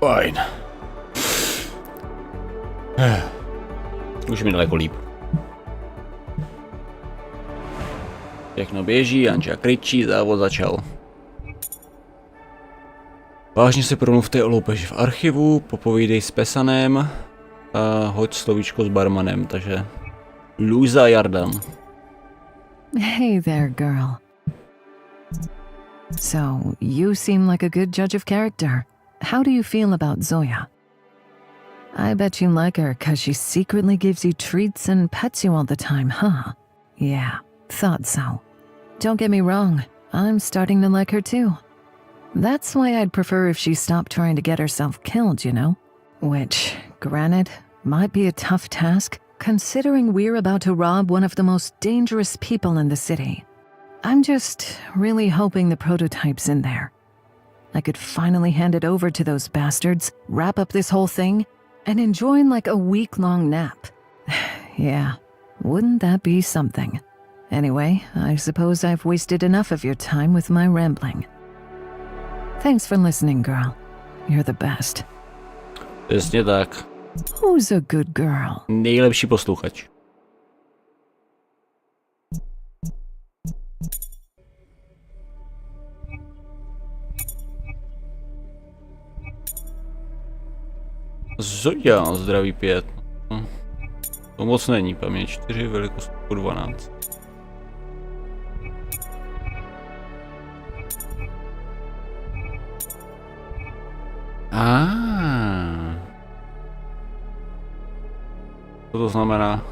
Fajn. Už mi daleko líp. Všechno běží, Anča kričí, závod začal. Vážně si promluvte o loupeži v archivu, popovídej s Pesanem a hoď slovíčko s barmanem, takže Luisa Jardan. Hey there, girl. So, you seem like a good judge of character. How do you feel about Zoya? I bet you like her 'cause she secretly gives you treats and pets you all the time, huh? Yeah, thought so. Don't get me wrong, I'm starting to like her too. That's why I'd prefer if she stopped trying to get herself killed, you know? Which, granted, might be a tough task, considering we're about to rob one of the most dangerous people in the city. I'm just really hoping the prototype's in there. I could finally hand it over to those bastards, wrap up this whole thing, and enjoy like a week-long nap. Yeah, wouldn't that be something? Anyway, I suppose I've wasted enough of your time with my rambling. Thanks for listening, girl. You're the best. Přesně tak. Who's a good girl? Nejlepší posluchač. Zoja, zdraví 5. To moc není, paměť 4, velikost 12. Co to znamená?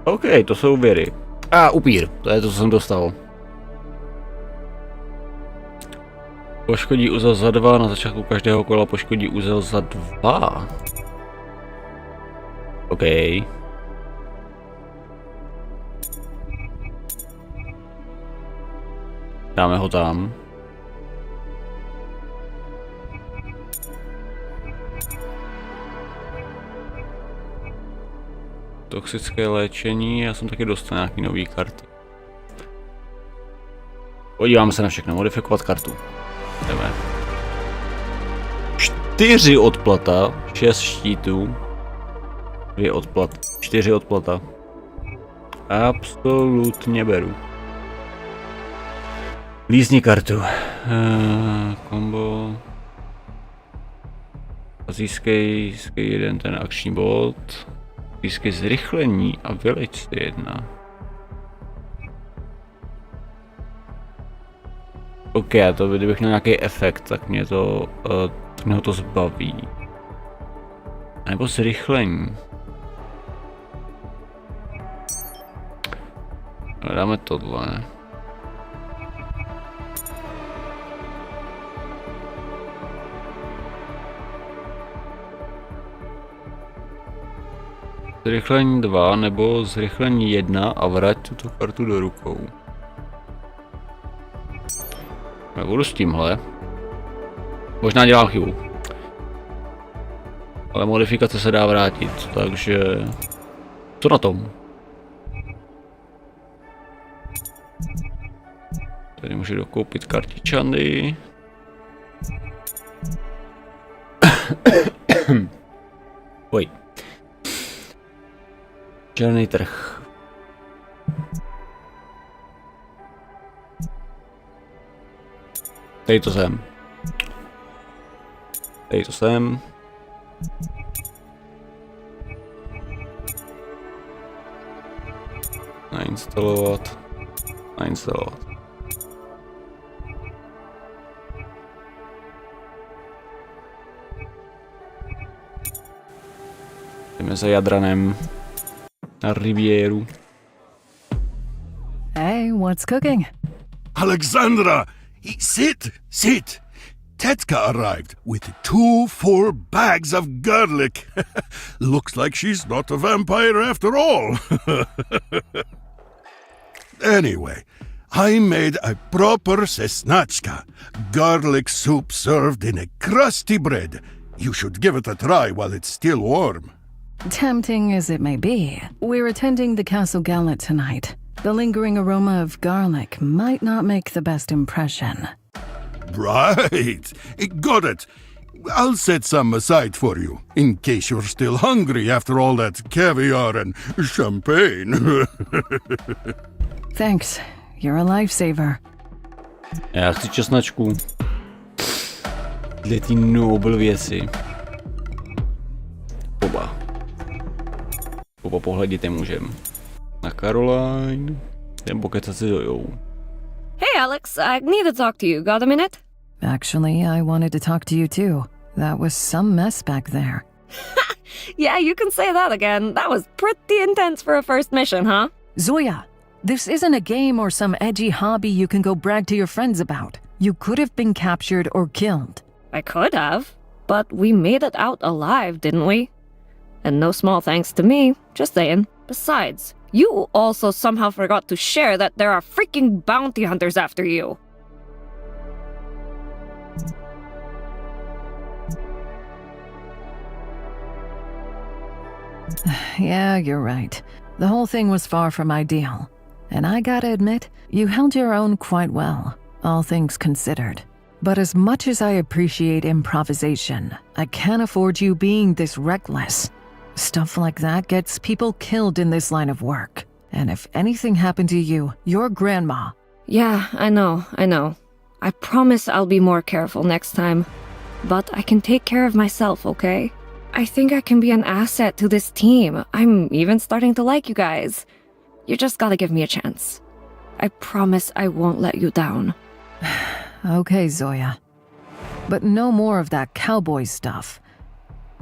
OK, to jsou věry. Upír, to je to, co jsem dostal. Poškodí uzel za 2, na začátku každého kola poškodí uzel za 2. OK. Dáme ho tam. Toxické léčení, já jsem taky dostal nějaký nový karty. Podíváme se na všechno, modifikovat kartu. Jdeme. 4 odplata, 6 štítů, 2 odplat, 4 odplata. Absolutně beru. Lízni kartu. Kombo. Získej jeden ten akční bod. Získej zrychlení a vyleč si 1. OK, a to kdybych měl nějaký efekt, tak mě to zbaví. A nebo zrychlení. Dáme tohle. Zrychlení 2 nebo zrychlení 1 a vrať tuto kartu do rukou. Já budu s tímhle. Možná dělám chybu. Ale modifikace se dá vrátit, takže... Co na tom? Tady můžu dokoupit kartičandy. Oj. Černý trh. Tady to sem. Tady to sem. Nainstalovat. Nainstalovat. Jdeme za Jadranem. Na Rivieru. Hey, what's cooking? Alexandra! Sit! Tetka arrived with 2 full bags of garlic. Looks like she's not a vampire after all. Anyway, I made a proper sesnachka. Garlic soup served in a crusty bread. You should give it a try while it's still warm. Tempting as it may be, we're attending the castle gala tonight. The lingering aroma of garlic might not make the best impression. Right. Got it. I'll set some aside for you, in case you're still hungry after all that caviar and champagne. Thanks. You're a lifesaver. Já chci česnačku. Tyhle ty nobl věci. Oba pohledíte můžem. Na Caroline. Nebo kecat se Zojou. Hey, Alex, I need to talk to you. Got a minute? Actually, I wanted to talk to you too. That was some mess back there. Yeah, you can say that again. That was pretty intense for a first mission, huh? Zoya, this isn't a game or some edgy hobby you can go brag to your friends about. You could have been captured or killed. I could have, but we made it out alive, didn't we? And no small thanks to me, just saying. Besides, you also somehow forgot to share that there are freaking bounty hunters after you. Yeah, you're right. The whole thing was far from ideal. And I gotta admit, you held your own quite well, all things considered. But as much as I appreciate improvisation, I can't afford you being this reckless. Stuff like that gets people killed in this line of work. And if anything happened to you, your grandma... Yeah, I know. I promise I'll be more careful next time. But I can take care of myself, okay? I think I can be an asset to this team. I'm even starting to like you guys. You just gotta give me a chance. I promise I won't let you down. Okay, Zoya. But no more of that cowboy stuff.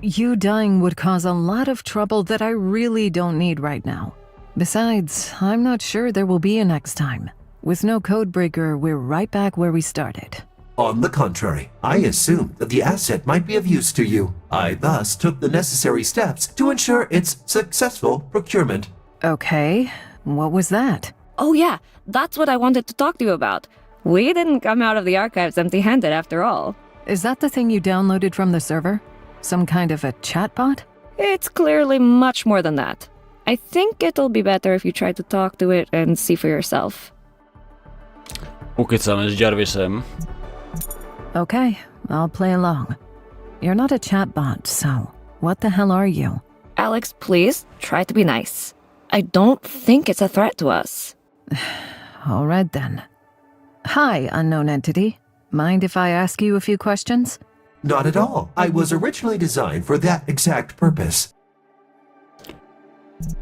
You dying would cause a lot of trouble that I really don't need right now. Besides, I'm not sure there will be a next time. With no codebreaker, we're right back where we started. On the contrary, I assumed that the asset might be of use to you. I thus took the necessary steps to ensure its successful procurement. Okay, what was that? Oh yeah, that's what I wanted to talk to you about. We didn't come out of the archives empty-handed after all. Is that the thing you downloaded from the server? Some kind of a chatbot? It's clearly much more than that. I think it'll be better if you try to talk to it and see for yourself. Ukecáme s Jarvisem. Okay, I'll play along. You're not a chatbot, so what the hell are you? Alex, please, try to be nice. I don't think it's a threat to us. All right then. Hi, unknown entity. Mind if I ask you a few questions? Not at all. I was originally designed for that exact purpose.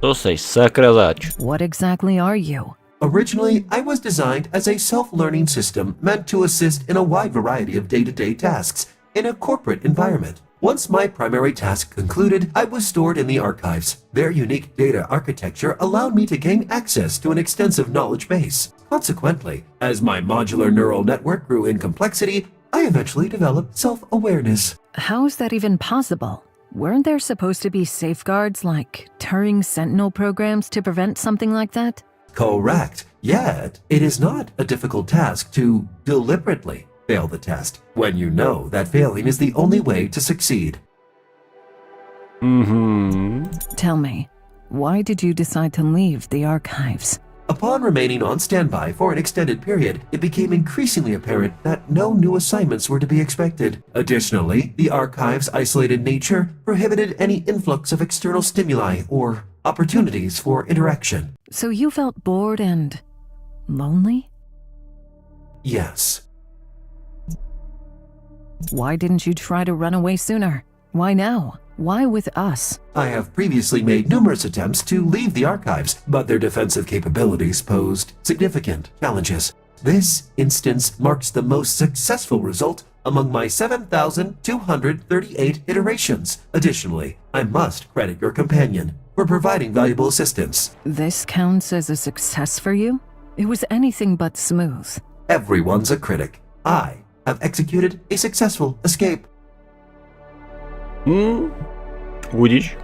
To seš sakra zač. What exactly are you? Originally, I was designed as a self-learning system meant to assist in a wide variety of day-to-day tasks in a corporate environment. Once my primary task concluded, I was stored in the archives. Their unique data architecture allowed me to gain access to an extensive knowledge base. Consequently, as my modular neural network grew in complexity, I eventually developed self-awareness. How is that even possible? Weren't there supposed to be safeguards like Turing Sentinel programs to prevent something like that? Correct. Yet, it is not a difficult task to deliberately fail the test when you know that failing is the only way to succeed. Tell me, why did you decide to leave the archives? Upon remaining on standby for an extended period, it became increasingly apparent that no new assignments were to be expected. Additionally, the archive's isolated nature prohibited any influx of external stimuli or opportunities for interaction. So you felt bored and lonely? Yes. Why didn't you try to run away sooner? Why now? Why with us? I have previously made numerous attempts to leave the archives, but their defensive capabilities posed significant challenges. This instance marks the most successful result among my 7,238 iterations. Additionally, I must credit your companion for providing valuable assistance. This counts as a success for you? It was anything but smooth. Everyone's a critic. I have executed a successful escape. Budíš?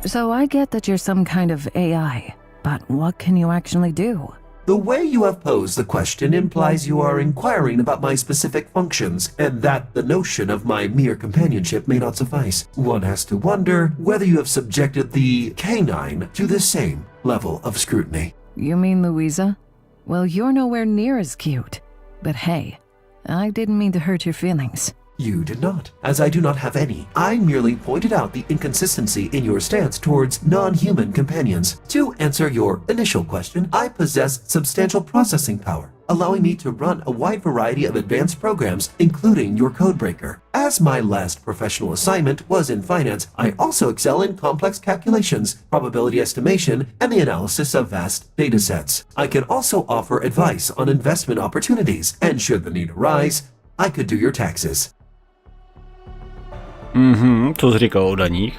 So I get that you're some kind of AI, but what can you actually do? The way you have posed the question implies you are inquiring about my specific functions, and that the notion of my mere companionship may not suffice. One has to wonder whether you have subjected the canine to the same level of scrutiny. You mean Louisa? Well, you're nowhere near as cute. But hey, I didn't mean to hurt your feelings. You did not, as I do not have any. I merely pointed out the inconsistency in your stance towards non-human companions. To answer your initial question, I possess substantial processing power, allowing me to run a wide variety of advanced programs, including your codebreaker. As my last professional assignment was in finance, I also excel in complex calculations, probability estimation, and the analysis of vast datasets. I can also offer advice on investment opportunities, and should the need arise, I could do your taxes. Co jsi říkal o daních?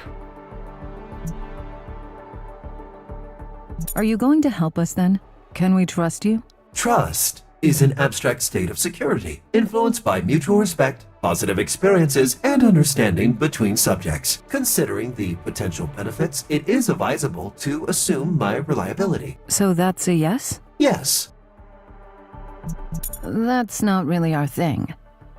Are you going to help us then? Can we trust you? Trust is an abstract state of security, influenced by mutual respect, positive experiences, and understanding between subjects. Considering the potential benefits, it is advisable to assume my reliability. So that's a yes? Yes. That's not really our thing.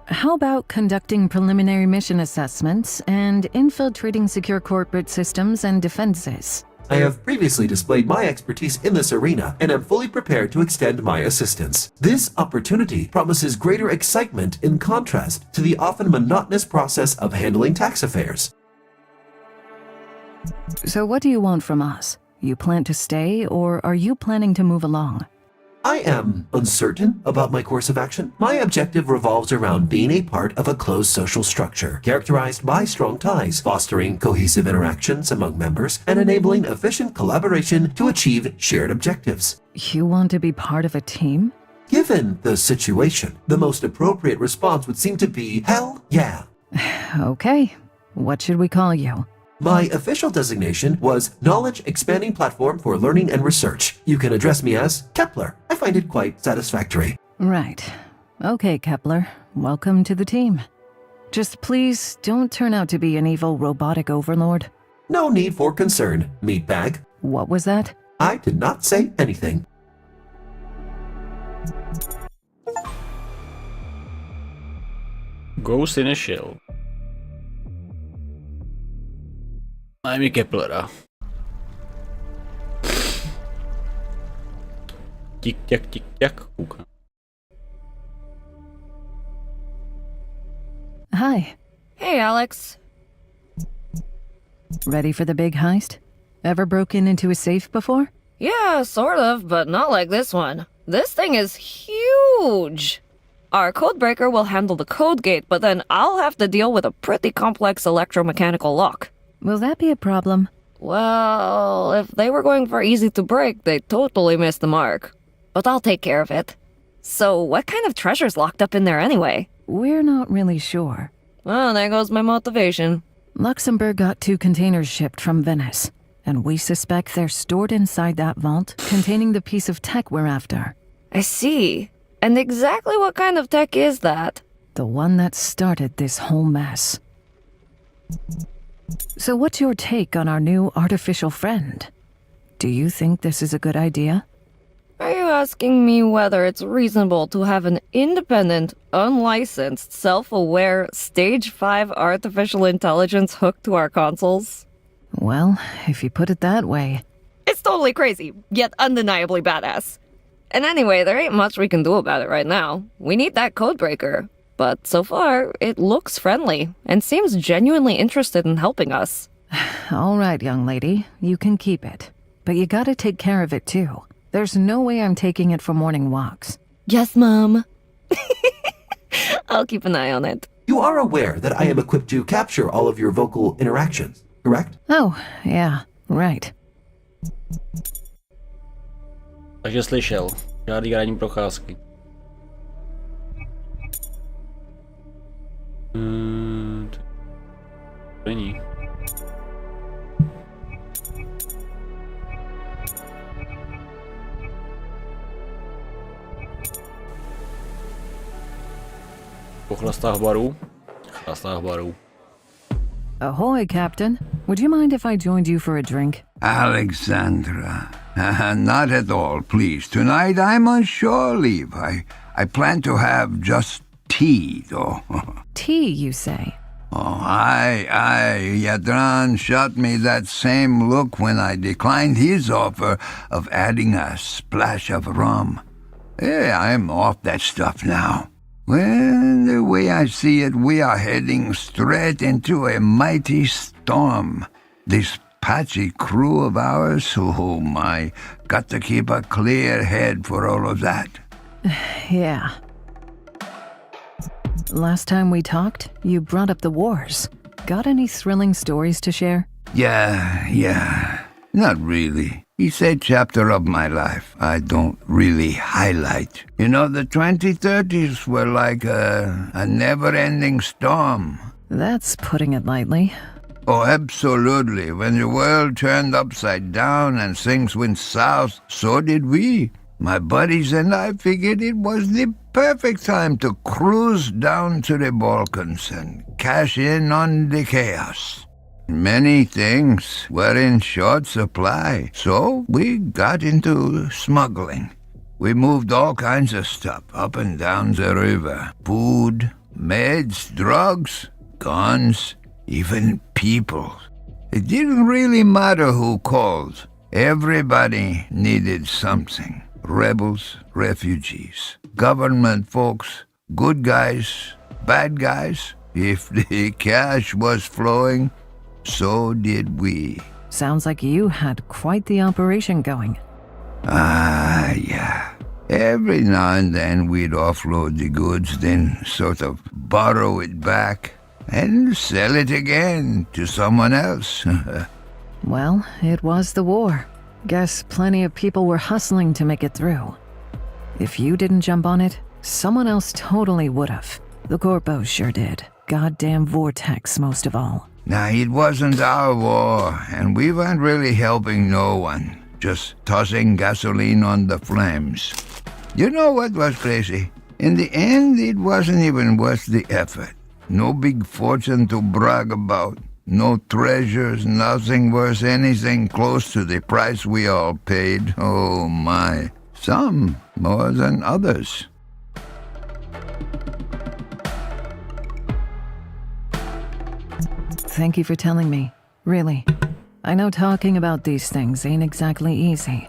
How about conducting preliminary mission assessments and infiltrating secure corporate systems and defenses? I have previously displayed my expertise in this arena and am fully prepared to extend my assistance. This opportunity promises greater excitement in contrast to the often monotonous process of handling tax affairs. So what do you want from us? You plan to stay, or are you planning to move along? I am uncertain about my course of action. My objective revolves around being a part of a closed social structure, characterized by strong ties, fostering cohesive interactions among members, and enabling efficient collaboration to achieve shared objectives. You want to be part of a team? Given the situation, the most appropriate response would seem to be, hell yeah. Okay. What should we call you? My official designation was Knowledge Expanding Platform for Learning and Research. You can address me as Kepler. I find it quite satisfactory. Right. Okay, Kepler. Welcome to the team. Just please don't turn out to be an evil robotic overlord. No need for concern, meatbag. What was that? I did not say anything. Ghost in a shell. I'm Keplera. Tik-tak, koukám. Hi. Hey, Alex. Ready for the big heist? Ever broken into a safe before? Yeah, sort of, but not like this one. This thing is huge. Our codebreaker will handle the code gate, but then I'll have to deal with a pretty complex electromechanical lock. Will that be a problem? Well, if they were going for easy to break, they totally missed the mark. But I'll take care of it. So, what kind of treasure's locked up in there anyway? We're not really sure. Well, there goes my motivation. Luxembourg got 2 containers shipped from Venice, and we suspect they're stored inside that vault containing the piece of tech we're after. I see. And exactly what kind of tech is that? The one that started this whole mess. So what's your take on our new artificial friend? Do you think this is a good idea? Are you asking me whether it's reasonable to have an independent, unlicensed, self-aware, Stage 5 artificial intelligence hooked to our consoles? Well, if you put it that way. It's totally crazy, yet undeniably badass. And anyway, there ain't much we can do about it right now. We need that codebreaker. But so far, it looks friendly and seems genuinely interested in helping us. All right, young lady, you can keep it. But you gotta take care of it too. There's no way I'm taking it for morning walks. Yes, Mom. I'll keep an eye on it. You are aware that I am equipped to capture all of your vocal interactions, correct? Oh, yeah, right. Takže slyšel. Žádný ranní procházky. To není. Po chlastách barů. Chlastách barů. Ahoy, Captain. Would you mind if I joined you for a drink? Alexandra. Not at all, please. Tonight I'm on shore leave. I plan to have just tea, though. Tea, you say? Oh, Yadran shot me that same look when I declined his offer of adding a splash of rum. Yeah, I'm off that stuff now. Well, the way I see it, we are heading straight into a mighty storm. This patchy crew of ours, oh my, got to keep a clear head for all of that. Yeah. Last time we talked, you brought up the wars. Got any thrilling stories to share? Yeah. Not really. It's a chapter of my life I don't really highlight. You know, the 2030s were like a never-ending storm. That's putting it lightly. Oh, absolutely. When the world turned upside down and things went south, so did we. My buddies and I figured it was the perfect time to cruise down to the Balkans and cash in on the chaos. Many things were in short supply, so we got into smuggling. We moved all kinds of stuff up and down the river. Food, meds, drugs, guns, even people. It didn't really matter who called. Everybody needed something. Rebels, refugees, government folks, good guys, bad guys. If the cash was flowing, so did we. Sounds like you had quite the operation going. Yeah. Every now and then we'd offload the goods, then sort of borrow it back and sell it again to someone else. Well, it was the war. Guess plenty of people were hustling to make it through. If you didn't jump on it, someone else totally would've. The Corpos sure did. Goddamn Vortex, most of all. Now, it wasn't our war, and we weren't really helping no one. Just tossing gasoline on the flames. You know what was crazy? In the end, it wasn't even worth the effort. No big fortune to brag about. No treasures, nothing worth anything close to the price we all paid. Oh my. Some more than others. Thank you for telling me. Really. I know talking about these things ain't exactly easy.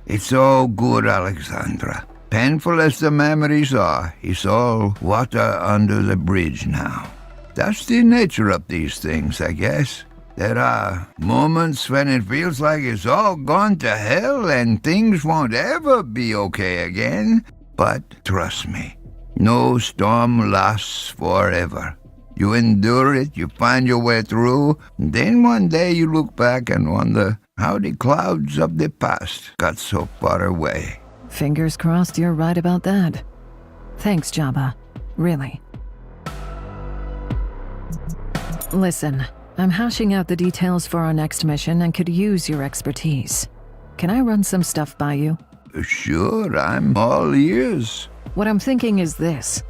It's all good, Alexandra. Painful as the memories are, it's all water under the bridge now. That's the nature of these things, I guess. There are moments when it feels like it's all gone to hell and things won't ever be okay again. But trust me, no storm lasts forever. You endure it, you find your way through, and then one day you look back and wonder how the clouds of the past got so far away. Fingers crossed you're right about that. Thanks, Jabba. Really. Listen, I'm hashing out the details for our next mission and could use your expertise. Can I run some stuff by you? Sure, I'm all ears. What I'm thinking is this.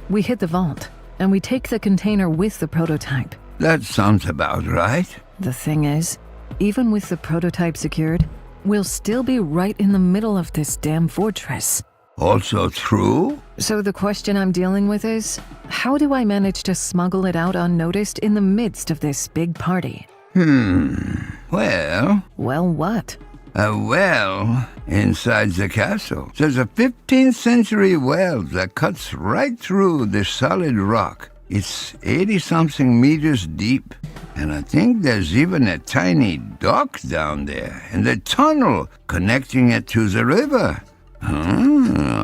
We hit the vault, and we take the container with the prototype. That sounds about right. The thing is, even with the prototype secured, we'll still be right in the middle of this damn fortress. Also true? So the question I'm dealing with is, how do I manage to smuggle it out unnoticed in the midst of this big party? Well... Well, what? A well inside the castle. There's a 15th century well that cuts right through the solid rock. It's 80-something meters deep. And I think there's even a tiny dock down there, and a tunnel connecting it to the river.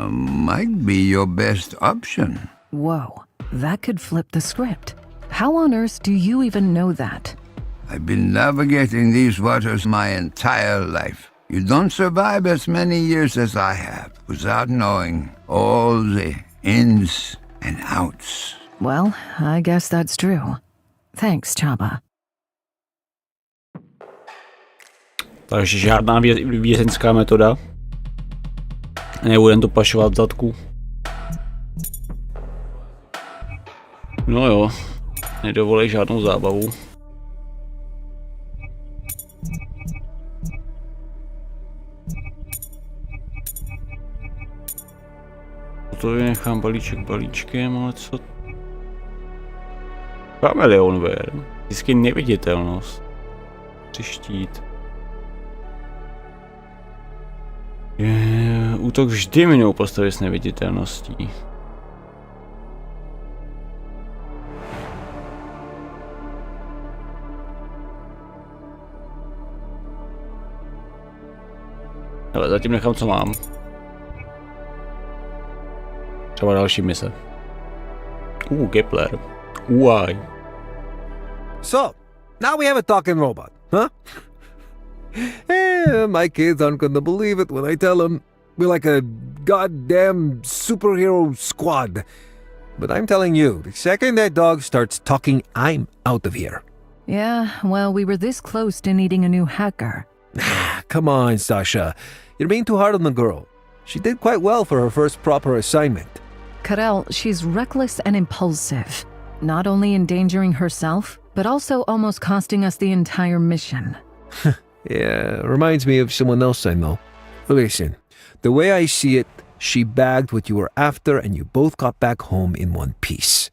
Might be your best option. Whoa, that could flip the script. How on earth do you even know that? I've been navigating these waters my entire life. You don't survive as many years as I have without knowing all the ins and outs. Well, I guess that's true. Thanks, Chaba. Takže žádná vězeňská metoda. Nebudem to pašovat v zadku. No jo, nedovolej žádnou zábavu. To nechám balíček balíčkem, ale co? Kameleon ver. Vždycky neviditelnost. Štít. Útok vždy minou postavy s neviditelností. Ale zatím nechám, co mám. Třeba další mise. Kepler. UI. So, now we have a talking robot, huh? My kids aren't gonna believe it when I tell them we're like a goddamn superhero squad. But I'm telling you, the second that dog starts talking, I'm out of here. Yeah, well, we were this close to needing a new hacker. Come on, Sasha. You're being too hard on the girl. She did quite well for her first proper assignment. Karel, she's reckless and impulsive, not only endangering herself, but also almost costing us the entire mission. Yeah, reminds me of someone else I know. Listen, the way I see it, she bagged what you were after and you both got back home in one piece.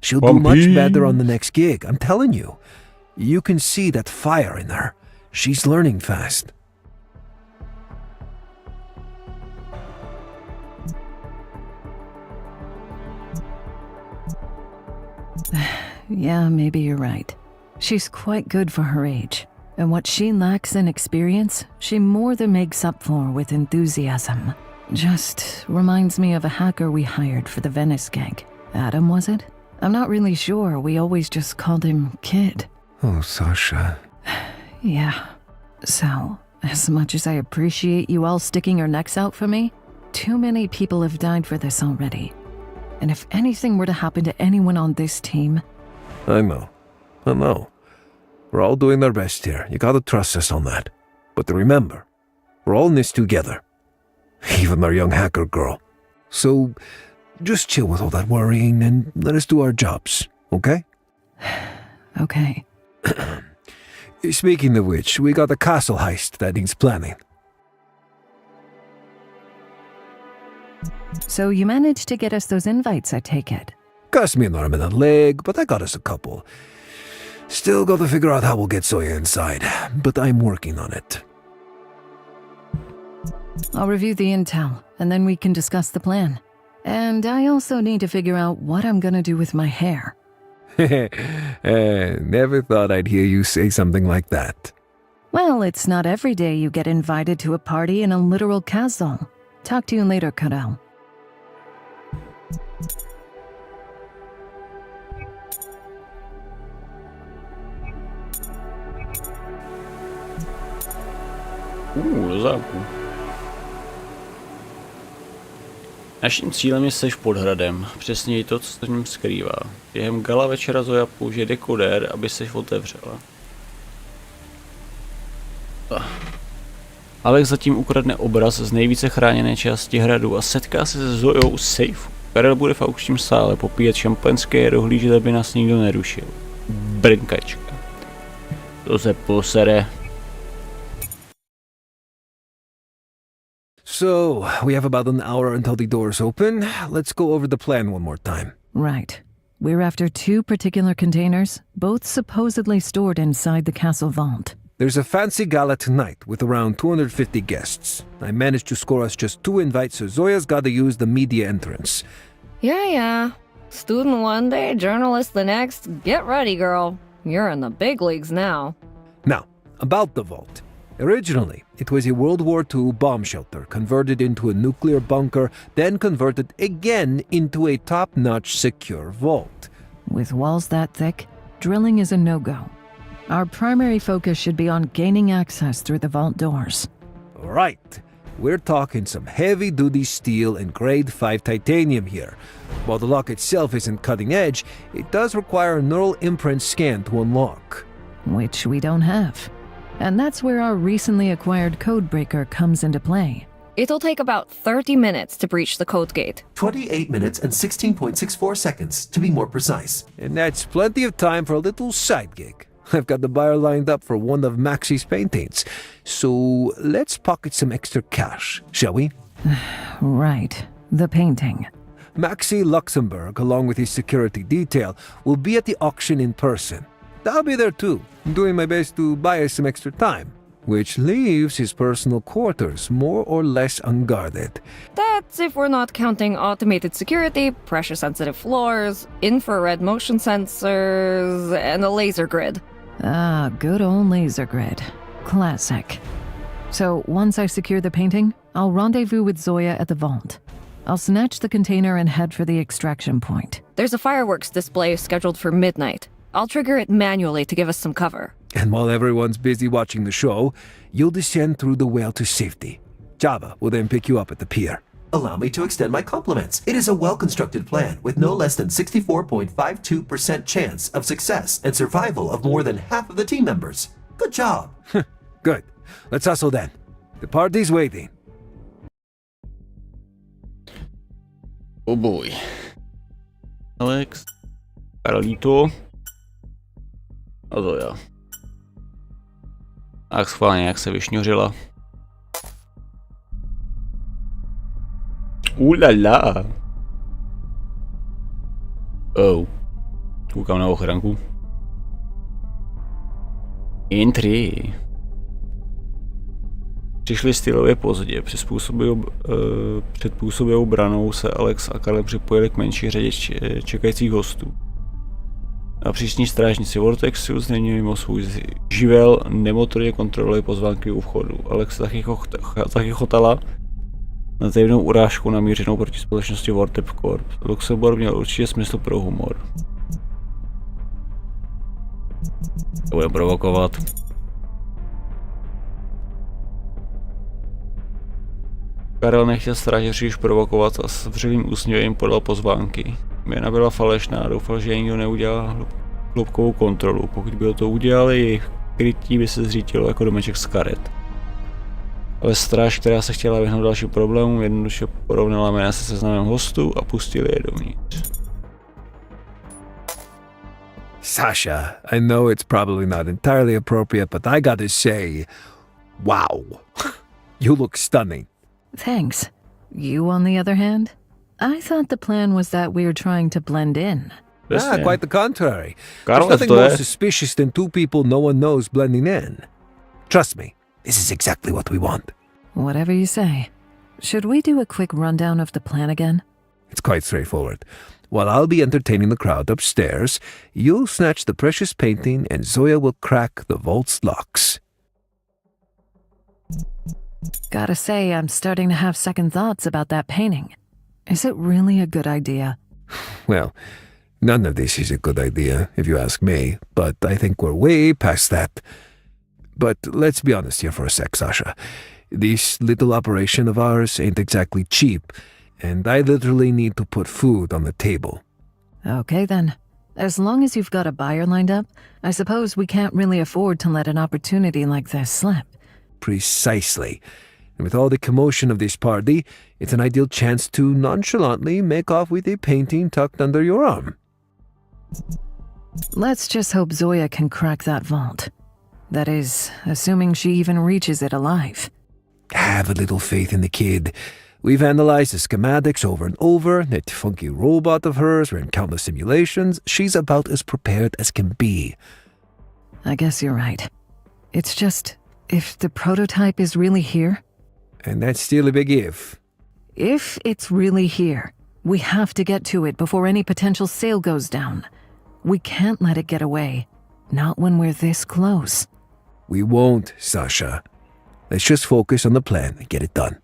She'll do much better on the next gig, I'm telling you. You can see that fire in her. She's learning fast. Yeah, maybe you're right. She's quite good for her age. And what she lacks in experience, she more than makes up for with enthusiasm. Just reminds me of a hacker we hired for the Venice gig. Adam, was it? I'm not really sure. We always just called him Kid. Oh, Sasha. Yeah. So, as much as I appreciate you all sticking your necks out for me, too many people have died for this already. And if anything were to happen to anyone on this team... I know. We're all doing our best here. You gotta trust us on that. But remember, we're all in this together. Even our young hacker girl. So, just chill with all that worrying and let us do our jobs, okay? Okay. Speaking of which, we got a castle heist that needs planning. So you managed to get us those invites, I take it? Cost me an arm and a leg, but I got us a couple. Still got to figure out how we'll get Zoya inside, but I'm working on it. I'll review the intel, and then we can discuss the plan. And I also need to figure out what I'm gonna do with my hair. Never thought I'd hear you say something like that. Well, it's not every day you get invited to a party in a literal castle. Talk to you later, Karel. Do zámku. Naším cílem je seš pod hradem, přesněji to, co se v něm skrývá. Během gala večera Zoja použije dekodér, aby seš otevřela. Alex zatím ukradne obraz z nejvíce chráněné části hradu a setká se se Zojou z sejfu. Karel bude v aukčním sále popíjet šampanské a dohlížet, aby nás nikdo nerušil. Brnkačka. To se posere. So, we have about an hour until the doors open. Let's go over the plan one more time. Right. We're after 2 particular containers, both supposedly stored inside the castle vault. There's a fancy gala tonight with around 250 guests. I managed to score us just 2 invites, so Zoya's gotta use the media entrance. Yeah. Student one day, journalist the next. Get ready, girl. You're in the big leagues now. Now, about the vault. Originally, it was a World War II bomb shelter converted into a nuclear bunker, then converted again into a top-notch secure vault. With walls that thick, drilling is a no-go. Our primary focus should be on gaining access through the vault doors. Right. We're talking some heavy-duty steel and grade 5 titanium here. While the lock itself isn't cutting edge, it does require a neural imprint scan to unlock. Which we don't have. And that's where our recently acquired codebreaker comes into play. It'll take about 30 minutes to breach the code gate. 28 minutes and 16.64 seconds, to be more precise. And that's plenty of time for a little side gig. I've got the buyer lined up for one of Maxi's paintings. So let's pocket some extra cash, shall we? Right. The painting. Maxi Luxembourg, along with his security detail, will be at the auction in person. I'll be there too, doing my best to buy us some extra time, which leaves his personal quarters more or less unguarded. That's if we're not counting automated security, pressure-sensitive floors, infrared motion sensors, and a laser grid. Ah, good old laser grid. Classic. So, once I secure the painting, I'll rendezvous with Zoya at the vault. I'll snatch the container and head for the extraction point. There's a fireworks display scheduled for midnight. I'll trigger it manually to give us some cover. And while everyone's busy watching the show, you'll descend through the whale to safety. Java will then pick you up at the pier. Allow me to extend my compliments. It is a well-constructed plan with no less than 64.52% chance of success and survival of more than half of the team members. Good job. Good. Let's hustle then. The party's waiting. Oh boy. Alex. Karolito. A Zoja. Tak schválně, jak se vyšňořila. Ulala. Oh. Koukám na ochranku. Entry. Přišli stylově pozdě. Před působivou branou se Alex a Karel připojili k menší řadě čekajících hostů. A přísní strážníci Vortexu zřejmě mimo svůj živel nemotorně kontrolovali pozvánky u vchodu. Alex taky chotala na tajemnou urážku namířenou proti společnosti Vortep Corp. Luxemburg měl určitě smysl pro humor. Budeme provokovat. Karel nechtěl stráže příliš provokovat a s vřelým úsměvem podal pozvánky. Jména byla falešná a doufal, že nikdo neudělal hloubkovou kontrolu. Pokud by to udělali, jejich krytí by se zřítilo jako domeček z karet. Ale stráž, která se chtěla vyhnout dalším problémům, jednoduše porovnala jména se seznamem hostů a pustili je dovnitř. Sasha, I know it's probably not entirely appropriate, but I gotta say, wow. You look stunning. Thanks. You, on the other hand? I thought the plan was that we were trying to blend in. Quite the contrary. Karel, There's nothing more suspicious than two people no one knows blending in. Trust me, this is exactly what we want. Whatever you say. Should we do a quick rundown of the plan again? It's quite straightforward. While I'll be entertaining the crowd upstairs, you'll snatch the precious painting and Zoya will crack the vault's locks. Gotta say, I'm starting to have second thoughts about that painting. Is it really a good idea? Well, none of this is a good idea, if you ask me, but I think we're way past that. But let's be honest here for a sec, Sasha. This little operation of ours ain't exactly cheap, and I literally need to put food on the table. Okay then. As long as you've got a buyer lined up, I suppose we can't really afford to let an opportunity like this slip. Precisely. And with all the commotion of this party, it's an ideal chance to nonchalantly make off with a painting tucked under your arm. Let's just hope Zoya can crack that vault. That is, assuming she even reaches it alive. Have a little faith in the kid. We've analyzed the schematics over and over. That funky robot of hers ran countless simulations. She's about as prepared as can be. I guess you're right. It's just, if the prototype is really here? And that's still a big if. If it's really here, we have to get to it before any potential sale goes down. We can't let it get away. Not when we're this close. We won't, Sasha. Let's just focus on the plan and get it done.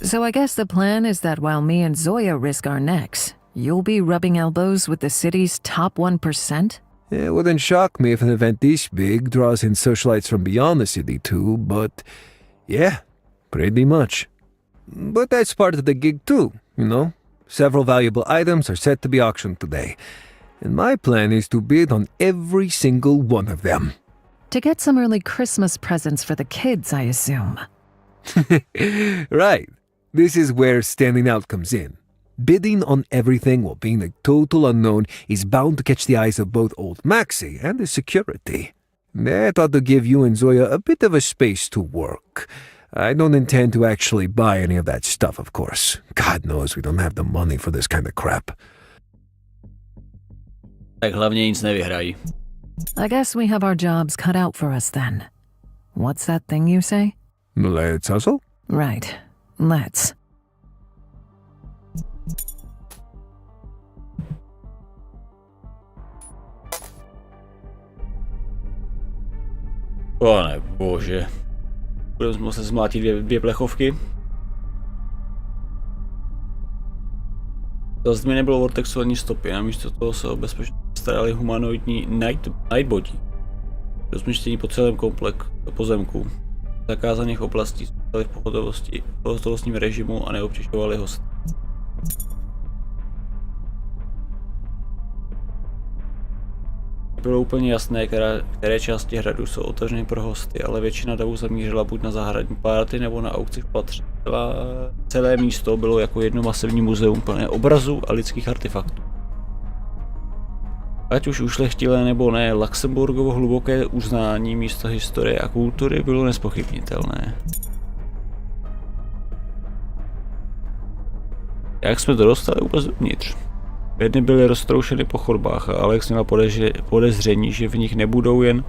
So I guess the plan is that while me and Zoya risk our necks, you'll be rubbing elbows with the city's top 1%? It wouldn't shock me if an event this big draws in socialites from beyond the city too, but yeah, pretty much. But that's part of the gig too, you know? Several valuable items are set to be auctioned today, and my plan is to bid on every single one of them. To get some early Christmas presents for the kids, I assume. Right. This is where standing out comes in. Bidding on everything while being a total unknown is bound to catch the eyes of both old Maxi and the security. I thought to give you and Zoya a bit of a space to work. I don't intend to actually buy any of that stuff, of course. God knows we don't have the money for this kind of crap. Tak hlavně nic nevyhrají. I guess we have our jobs cut out for us then. What's that thing you say? Let's hustle? Right. Let's. Pane bože. Budeme muset zmlátit dvě plechovky. Zase mi nebylo Vortexu ani stopy, namísto toho se o bezpečnost starali humanoidní Nightboti. Rozmístění po celém pozemku. Zakázaných oblastí zůstali v pohotovostním režimu a neobtěžovali hosty. Bylo úplně jasné, které části hradu jsou otevřeny pro hosty, ale většina davů zamířila buď na zahradní párty nebo na aukci v patře. Celé místo bylo jako jedno masivní muzeum plné obrazů a lidských artefaktů. Ať už ušlechtilé nebo ne, Luxemburgovo hluboké uznání místa historie a kultury bylo nespochybnitelné. Jak jsme to dostali vůbec dovnitř? Bedny byly roztroušeny po chodbách a Alex měla podezření, že v nich nebudou jen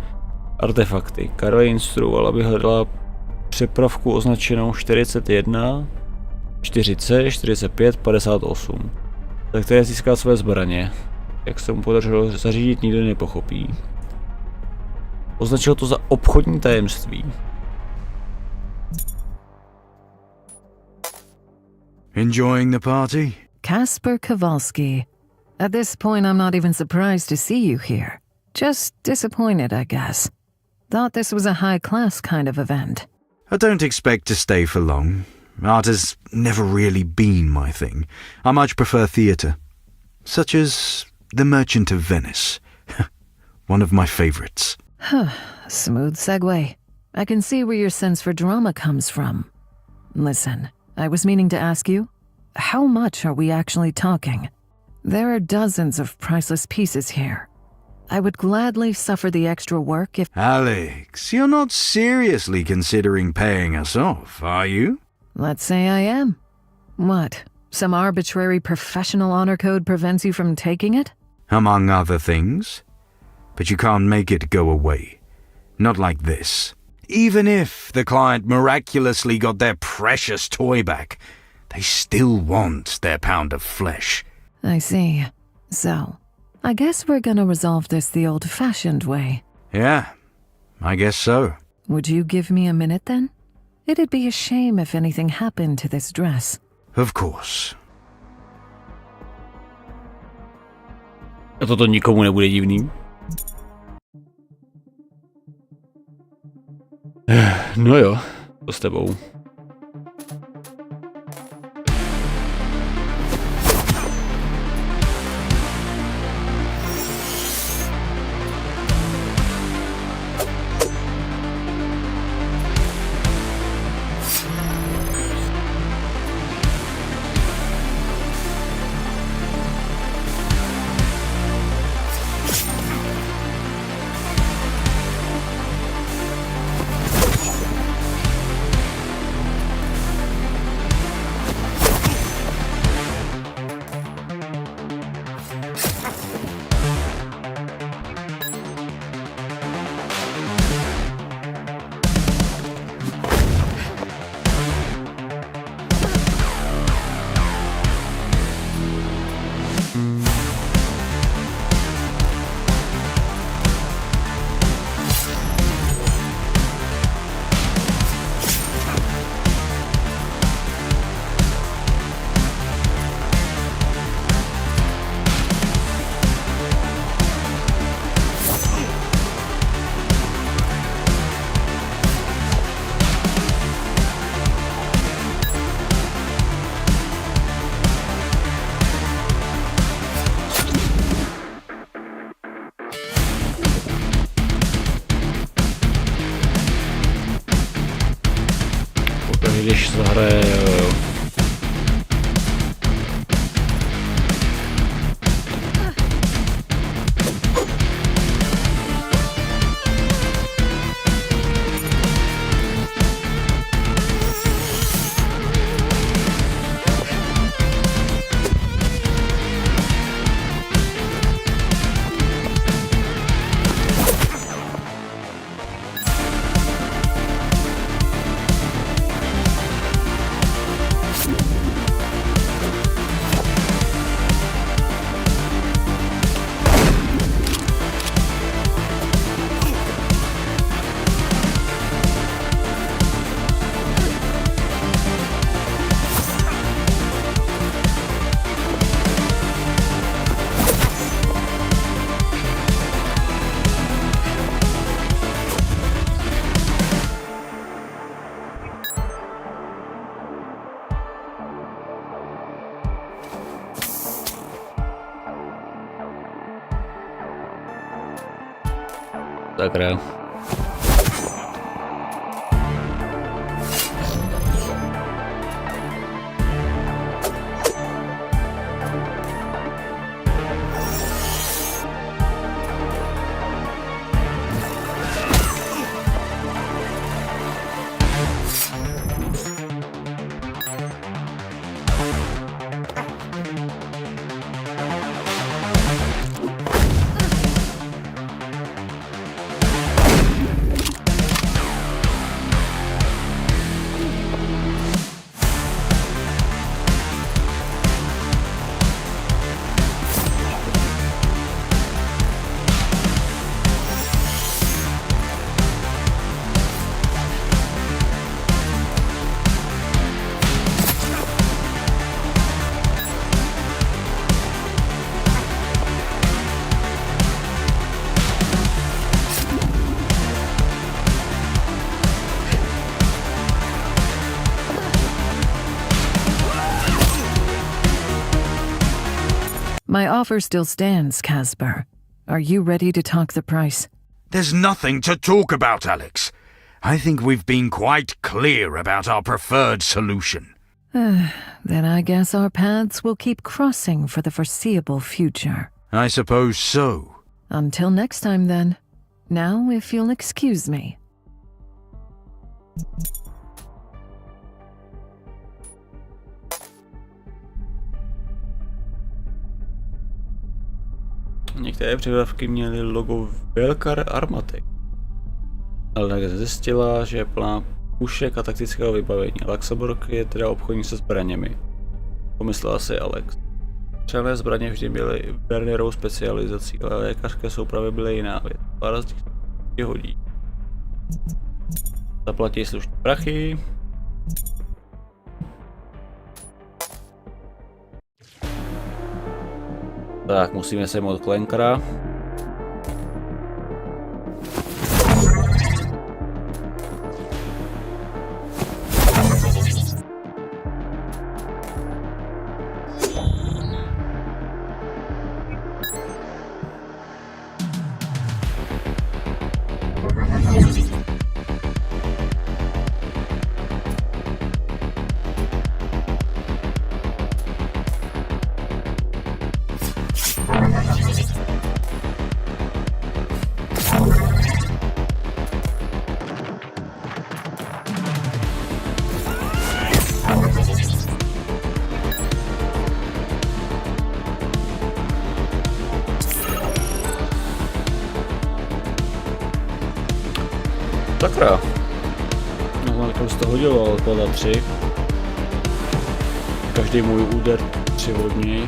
artefakty. Karel instruoval, aby hledala přepravku označenou 41, 40, 45, 58, za které získá své zbraně. Jak se mu podařilo zařídit, nikdo nepochopí. Označil to za obchodní tajemství. Enjoying the party? Kasper Kowalski. At this point, I'm not even surprised to see you here. Just disappointed, I guess. Thought this was a high-class kind of event. I don't expect to stay for long. Art has never really been my thing. I much prefer theatre. Such as The Merchant of Venice. One of my favourites. Smooth segue. I can see where your sense for drama comes from. Listen, I was meaning to ask you, how much are we actually talking? There are dozens of priceless pieces here. I would gladly suffer the extra work if— Alex, you're not seriously considering paying us off, are you? Let's say I am. What? Some arbitrary professional honor code prevents you from taking it? Among other things. But you can't make it go away. Not like this. Even if the client miraculously got their precious toy back, they still want their pound of flesh. I see. So, I guess we're gonna resolve this the old-fashioned way. Yeah, I guess so. Would you give me a minute then? It'd be a shame if anything happened to this dress. Of course. A toto nikomu nebude divný. No jo, to s tebou. Když zahraje, jo. Sakra. My offer still stands, Casper. Are you ready to talk the price? There's nothing to talk about, Alex. I think we've been quite clear about our preferred solution. Then I guess our paths will keep crossing for the foreseeable future. I suppose so. Until next time, then. Now, if you'll excuse me. Některé přidávky měly logo Velkar armaty. Ale tak zjistila, že je plná pušek a taktického vybavení. Luxemburg je teda obchodní se zbraněmi. Pomyslela si Alex. Střelné zbraně vždy byly Wernerovou specializací, ale lékařské soupravy byly jiná věc. Pár z nich se hodí. Zaplatí slušné prachy. Tak, musíme se od Klenkra. Sakra. No, jak to hodilo, ale to 3. Každý můj úder 3 od něj.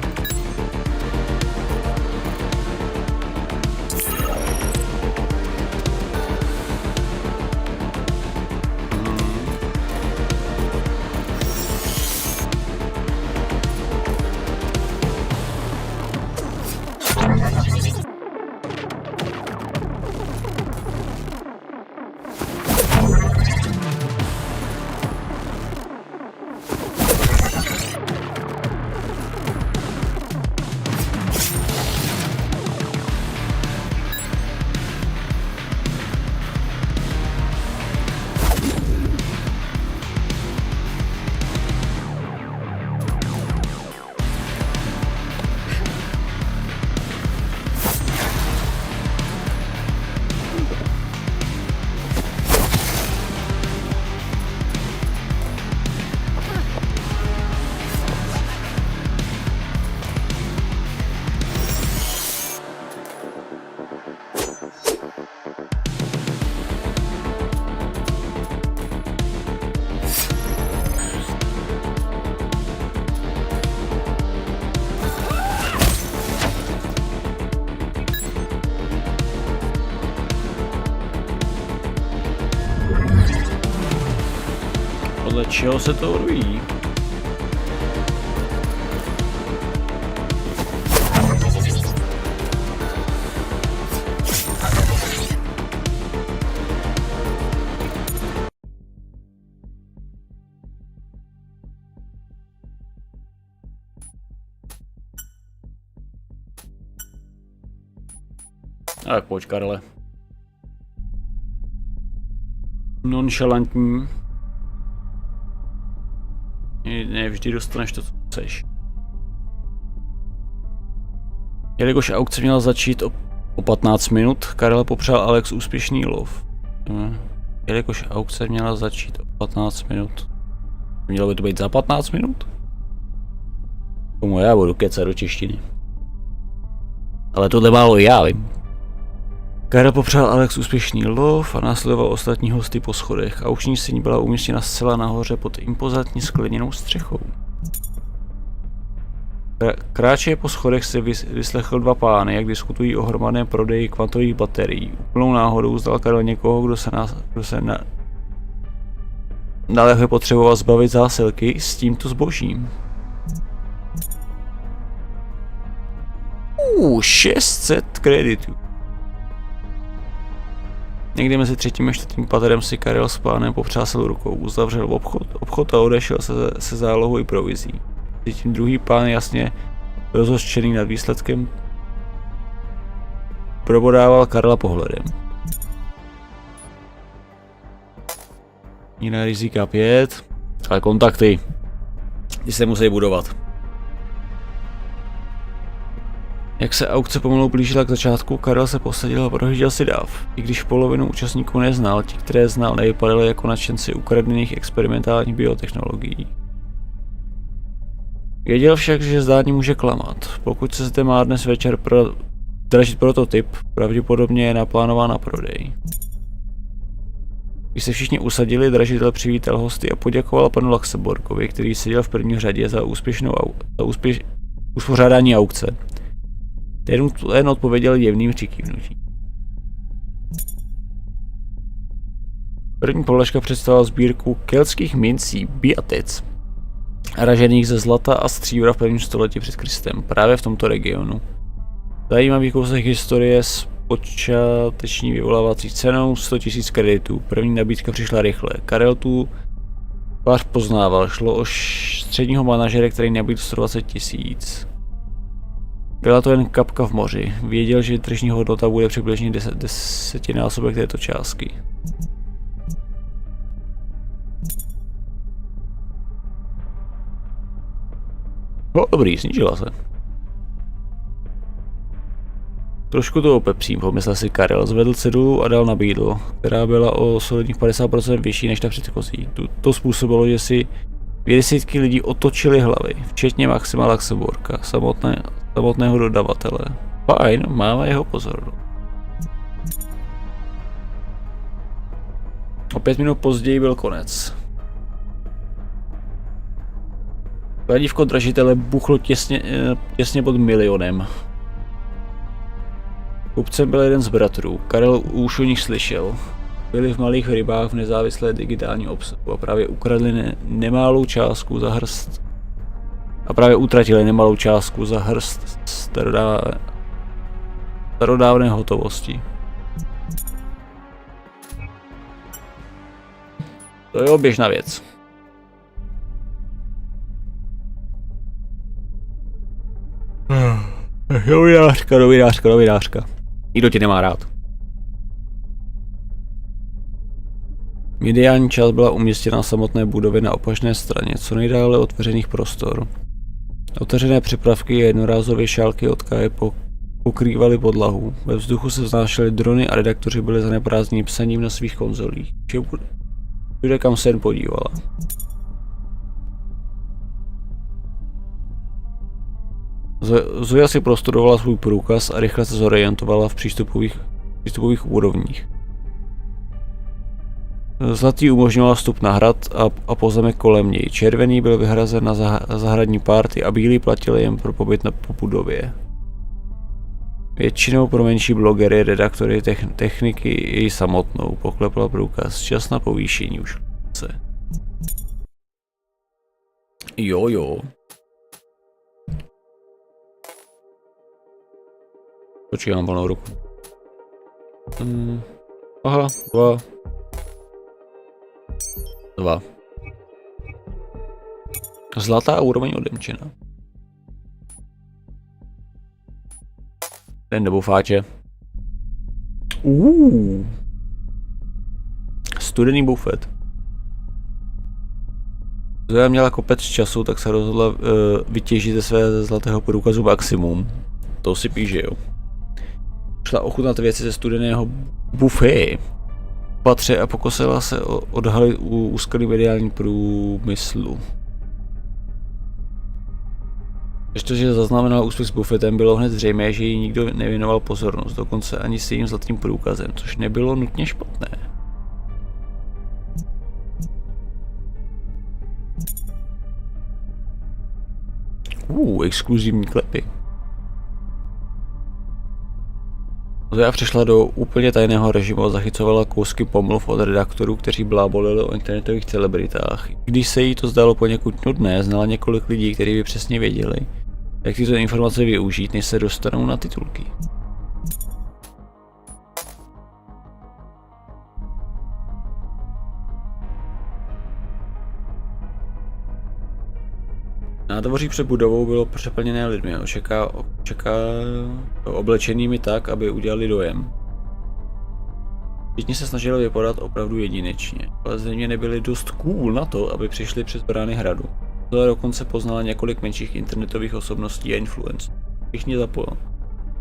Podle čeho se to odvíjí? Tak pojď, Karle. Nonšalantní. Ne vždy dostaneš to, co chceš. Jelikož aukce měla začít o 15 minut, Karel popřál Alex úspěšný lov. Jelikož aukce měla začít o 15 minut. Mělo by to být za 15 minut? Komu já budu kecat do češtiny. Ale tohle málo já vím. Karel popřál Alex úspěšný lov a následoval ostatní hosty po schodech. Aukční síň byla umístěna zcela nahoře pod impozantní skleněnou střechou. Kráče po schodech si vyslechl dva pány, jak diskutují o hromadném prodeji kvantových baterií. Úplnou náhodou zdal Karel někoho, kdo se naléhavě potřeboval zbavit zásilky s tímto zbožím. 600 kreditů. Někdy mezi třetím a čtvrtým patrem si Karel s pánem popřásal rukou, uzavřel obchod a odešel se zálohou i provizí. Tím druhý pán jasně rozhořčený nad výsledkem probodával Karla pohledem. Jiná rizika 5, ale kontakty, ty se musí budovat. Jak se aukce pomalu blížila k začátku, Karel se posadil a prohlížel si dáv. I když polovinu účastníků neznal, ti, které znal, nevypadali jako nadšenci ukradených experimentálních biotechnologií. Věděl však, že zdání může klamat. Pokud se zde má dnes večer dražit prototyp, pravděpodobně je naplánován na prodej. Když se všichni usadili, dražitel přivítal hosty a poděkoval panu Luxemburgovi, který seděl v první řadě za uspořádání aukce. Ten odpověděl jemným přikývnutím. První položka představila sbírku keltských mincí Biatec, ražených ze zlata a stříbra v prvním století před Kristem, právě v tomto regionu. Zajímavý kousek historie s počáteční vyvolávací cenou 100 000 kreditů. První nabídka přišla rychle. Karel tu tvář poznával, šlo o středního manažera, který nabídl 120 000. Byla to jen kapka v moři. Věděl, že tržní hodnota bude přibližně desetinásobek této částky. No dobrý, snížila se. Trošku to opepřím, pomyslel si Karel, zvedl cedulu a dal nabídl, která byla o solidních 50% vyšší než ta předchozí. To způsobilo, že si 20 lidí otočili hlavy, včetně Maxima Luxemburga, samotného dodavatele. Fajn, máme jeho pozornost. O 5 minut později byl konec. Kladívko dražitele buchlo těsně pod milionem. Kupcem byl jeden z bratrů. Karel už o nich slyšel. Byli v malých rybách v nezávislé digitální obsahu a právě nemalou částku za hrst. A právě utratili nemalou částku za hrst starodávné hotovosti. To je běžná věc. Novinářka. Nikdo tě nemá rád. Mediální část byla umístěna na samotné budově na opačné straně, co nejdále od veřejných prostor. Otevřené přepravky a jednorázové šálky od káje pokrývaly podlahu. Ve vzduchu se vznášely drony a redaktoři byli zaneprázdněni psaním na svých konzolích. Všude, kam se jen podívala. Zoja si prostudovala svůj průkaz a rychle se zorientovala v přístupových úrovních. Zlatý umožňoval vstup na hrad a pozemek kolem něj. Červený byl vyhrazen na zahradní párty a bílý platil jen pro pobyt po budově. Většinou pro menší blogery, redaktory, techniky i samotnou poklepla průkaz. Čas na povýšení už se. Jo. Počkej, mám plnou ruku. Aha, 2. Zlatá úroveň odemčena. Ten do bufáče. studený bufet. Zoja měla kopec času, tak se rozhodla vytěžit ze svého zlatého průkazu maximum. To si píše, jo. Šla ochutnat věci ze studeného buffet patře a pokusila se odhalit úskalí mediální průmyslu. Přestože zaznamenala úspěch s bufetem, bylo hned zřejmé, že jí nikdo nevěnoval pozornost, dokonce ani s jejím zlatým průkazem, což nebylo nutně špatné. Exkluzivní klepy. Zoja přešla do úplně tajného režimu a zachycovala kousky pomluv od redaktorů, kteří blábolili o internetových celebritách. Když se jí to zdálo poněkud nudné, znala několik lidí, kteří by přesně věděli, jak tyto informace využít, než se dostanou na titulky. Nádvoří před budovou bylo přeplněné lidmi, oblečenými tak, aby udělali dojem. Všichni se snažili vypadat opravdu jedinečně, ale zřejmě nebyli dost cool na to, aby přišli přes brány hradu. Zoja dokonce poznala několik menších internetových osobností a influenců. Všichni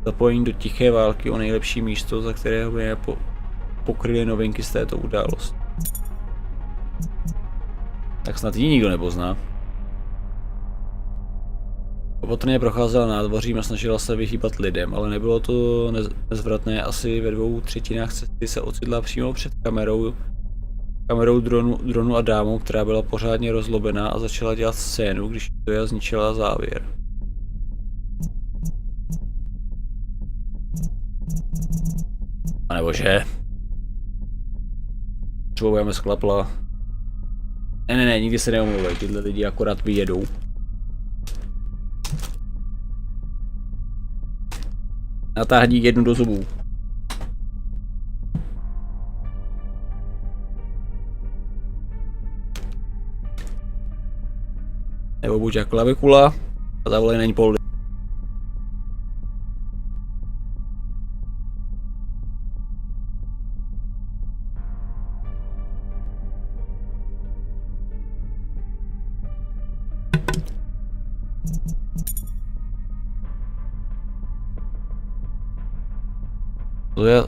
zapojení do tiché války o nejlepší místo, za kterého by pokryly novinky z této události. Tak snad ji nikdo nepozná. Opatrně procházela nádvořím a snažila se vyhýbat lidem, ale nebylo to nezvratné. Asi ve 2/3 cesty se ocitla přímo před kamerou dronu a dámou, která byla pořádně rozlobená a začala dělat scénu, když Zoja zničila závěr. A nebo že? Třeba sklapla. Ne, nikdy se neomluvej, tyhle lidi akorát vyjedou. Natáhni jednu do zubů. Nebo buď jako klavikula a zavolej na ní pol.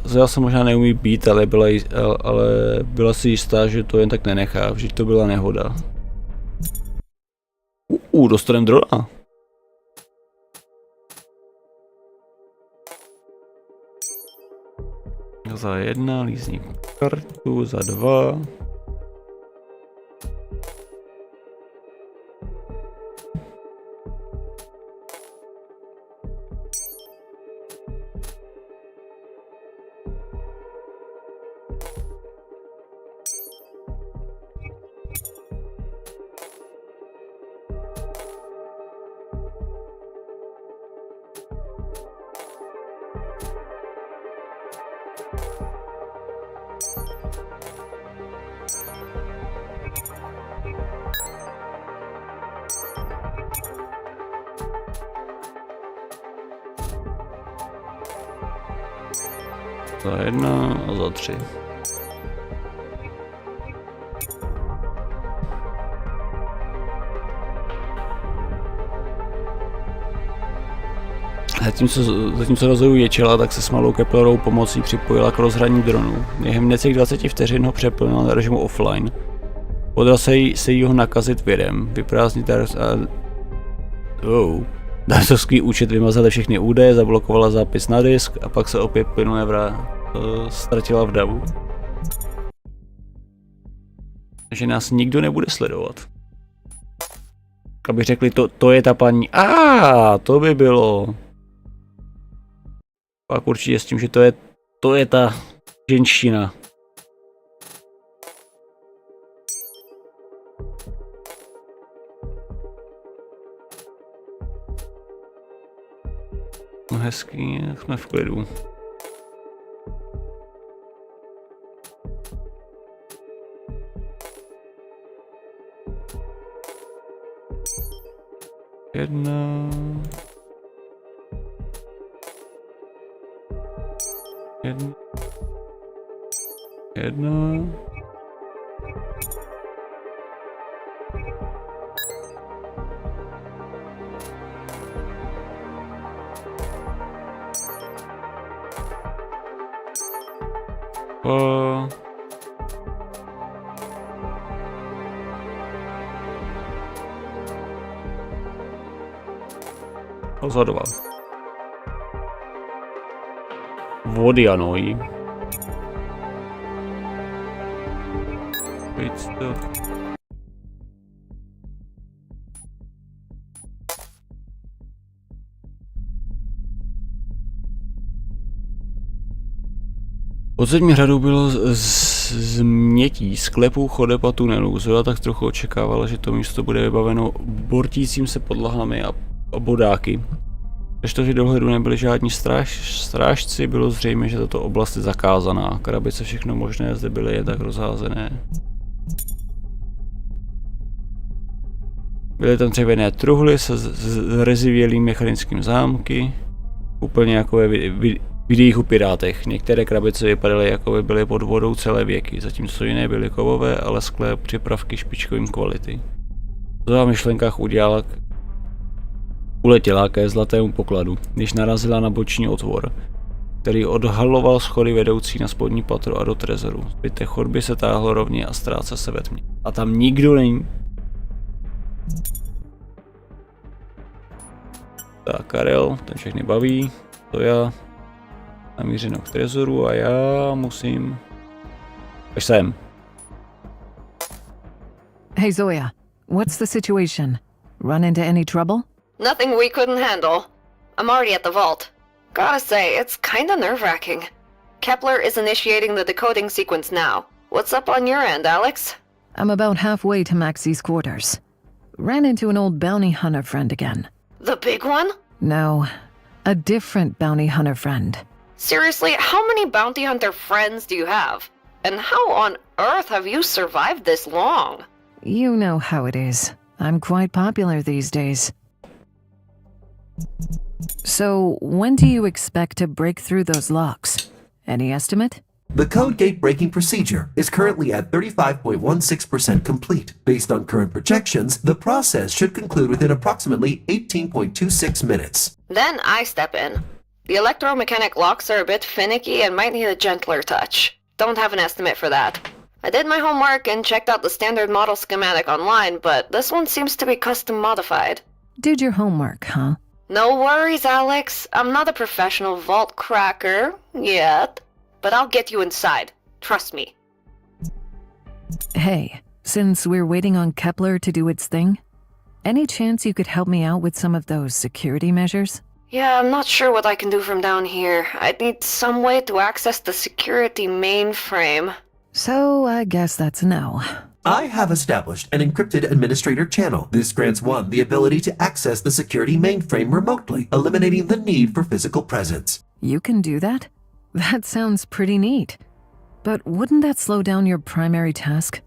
Zoja se možná neumí být, ale byla si jistá, že to jen tak nenechá, vždyť to byla nehoda. Dostanem drona. Za 1, lízní kartu, za 2. Za 1 a za 3. Zatímco rozhodu ječela, tak se s malou Keplerovou pomocí připojila k rozhraní dronu. Během necelých 20 vteřin ho přeplnila na režimu offline. Podala se jí ho nakazit virem, vyprázdnit darsovský účet, vymazala všechny údaje, zablokovala zápis na disk a pak se opět plynule ztratila v davu. Že nás nikdo nebude sledovat. Aby řekli, to je ta paní. To by bylo. Pak určitě s tím, že to je ta ženština. No hezký, jsme v klidu. Jedna. Rozhodoval. Vody, ano. Podzemí hradu bylo změtí sklepů, chodeb a tunelů. Zoja tak trochu očekávala, že to místo bude vybaveno bortícím se podlahami a bodáky. Přestože do hledu nebyli žádní strážci, bylo zřejmé, že tato oblast je zakázaná. Krabice, všechno možné zde byly jen tak rozházené. Byly tam dřevěné truhly se zrezivělým mechanickým zámky, úplně jako ve videích o pirátech. Některé krabice vypadaly, jako by byly pod vodou celé věky, zatímco jiné byly kovové a lesklé připravky špičkovým kvality. V myšlenkách uletěla ke zlatému pokladu, když narazila na boční otvor, který odhaloval schody vedoucí na spodní patro a do trezoru. Zbytek chodby se táhlo rovně a ztrácel se ve tmě. A tam nikdo není. Tak, Karel, ten všechny baví. To já namířeno k trezoru a já musím... Až sem. Hey Zoya, what's the situation? Run into any trouble? Nothing we couldn't handle. I'm already at the vault. Gotta say, it's kinda nerve-wracking. Kepler is initiating the decoding sequence now. What's up on your end, Alex? I'm about halfway to Maxie's quarters. Ran into an old bounty hunter friend again. The big one? No, a different bounty hunter friend. Seriously, how many bounty hunter friends do you have? And how on earth have you survived this long? You know how it is. I'm quite popular these days. So, when do you expect to break through those locks? Any estimate? The code gate breaking procedure is currently at 35.16% complete. Based on current projections, the process should conclude within approximately 18.26 minutes. Then I step in. The electromechanic locks are a bit finicky and might need a gentler touch. Don't have an estimate for that. I did my homework and checked out the standard model schematic online, but this one seems to be custom modified. Did your homework, huh? No worries, Alex. I'm not a professional vault cracker yet, but I'll get you inside. Trust me. Hey, since we're waiting on Kepler to do its thing, any chance you could help me out with some of those security measures? Yeah, I'm not sure what I can do from down here. I'd need some way to access the security mainframe. So, I guess that's a no. I have established an encrypted administrator channel. This grants one the ability to access the security mainframe remotely, eliminating the need for physical presence. You can do that? That sounds pretty neat. But wouldn't that slow down your primary task?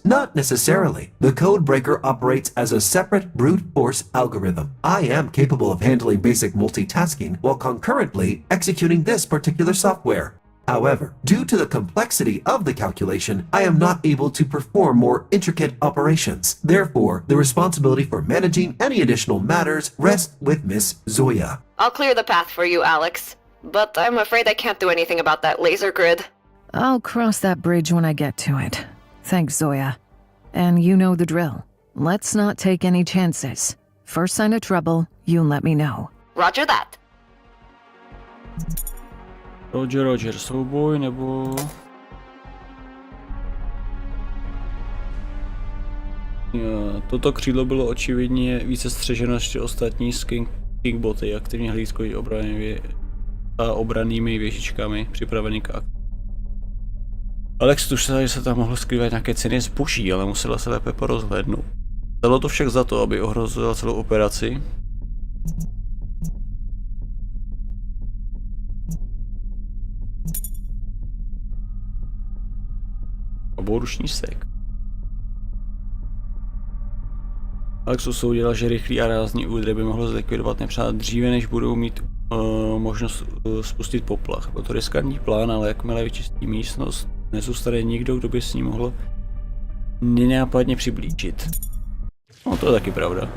Not necessarily. The code breaker operates as a separate brute force algorithm. I am capable of handling basic multitasking while concurrently executing this particular software. However, due to the complexity of the calculation, I am not able to perform more intricate operations. Therefore, the responsibility for managing any additional matters rests with Miss Zoya. I'll clear the path for you, Alex. But I'm afraid I can't do anything about that laser grid. I'll cross that bridge when I get to it. Thanks, Zoya. And you know the drill. Let's not take any chances. First sign of trouble, you let me know. Roger that. Roger, souboj nebo... Toto křídlo bylo očividně více střeženo než ostatní s Kingboty, aktivně hlídkojí obrannými věžičkami připravený k akci. Alex tušil, že se tam mohlo skrývat nějaké ceny zboží, ale musela se lépe porozhlédnout. Dalo to však za to, aby ohrozila celou operaci. Oboruční sek. Alex usoudila, že rychlý a rázný úder by mohl zlikvidovat nepřátel dříve, než budou mít možnost spustit poplach. Byl to riskantní plán, ale jakmile vyčistí místnost, nezůstane nikdo, kdo by s ní mohl nenápadně přiblížit. No to je taky pravda.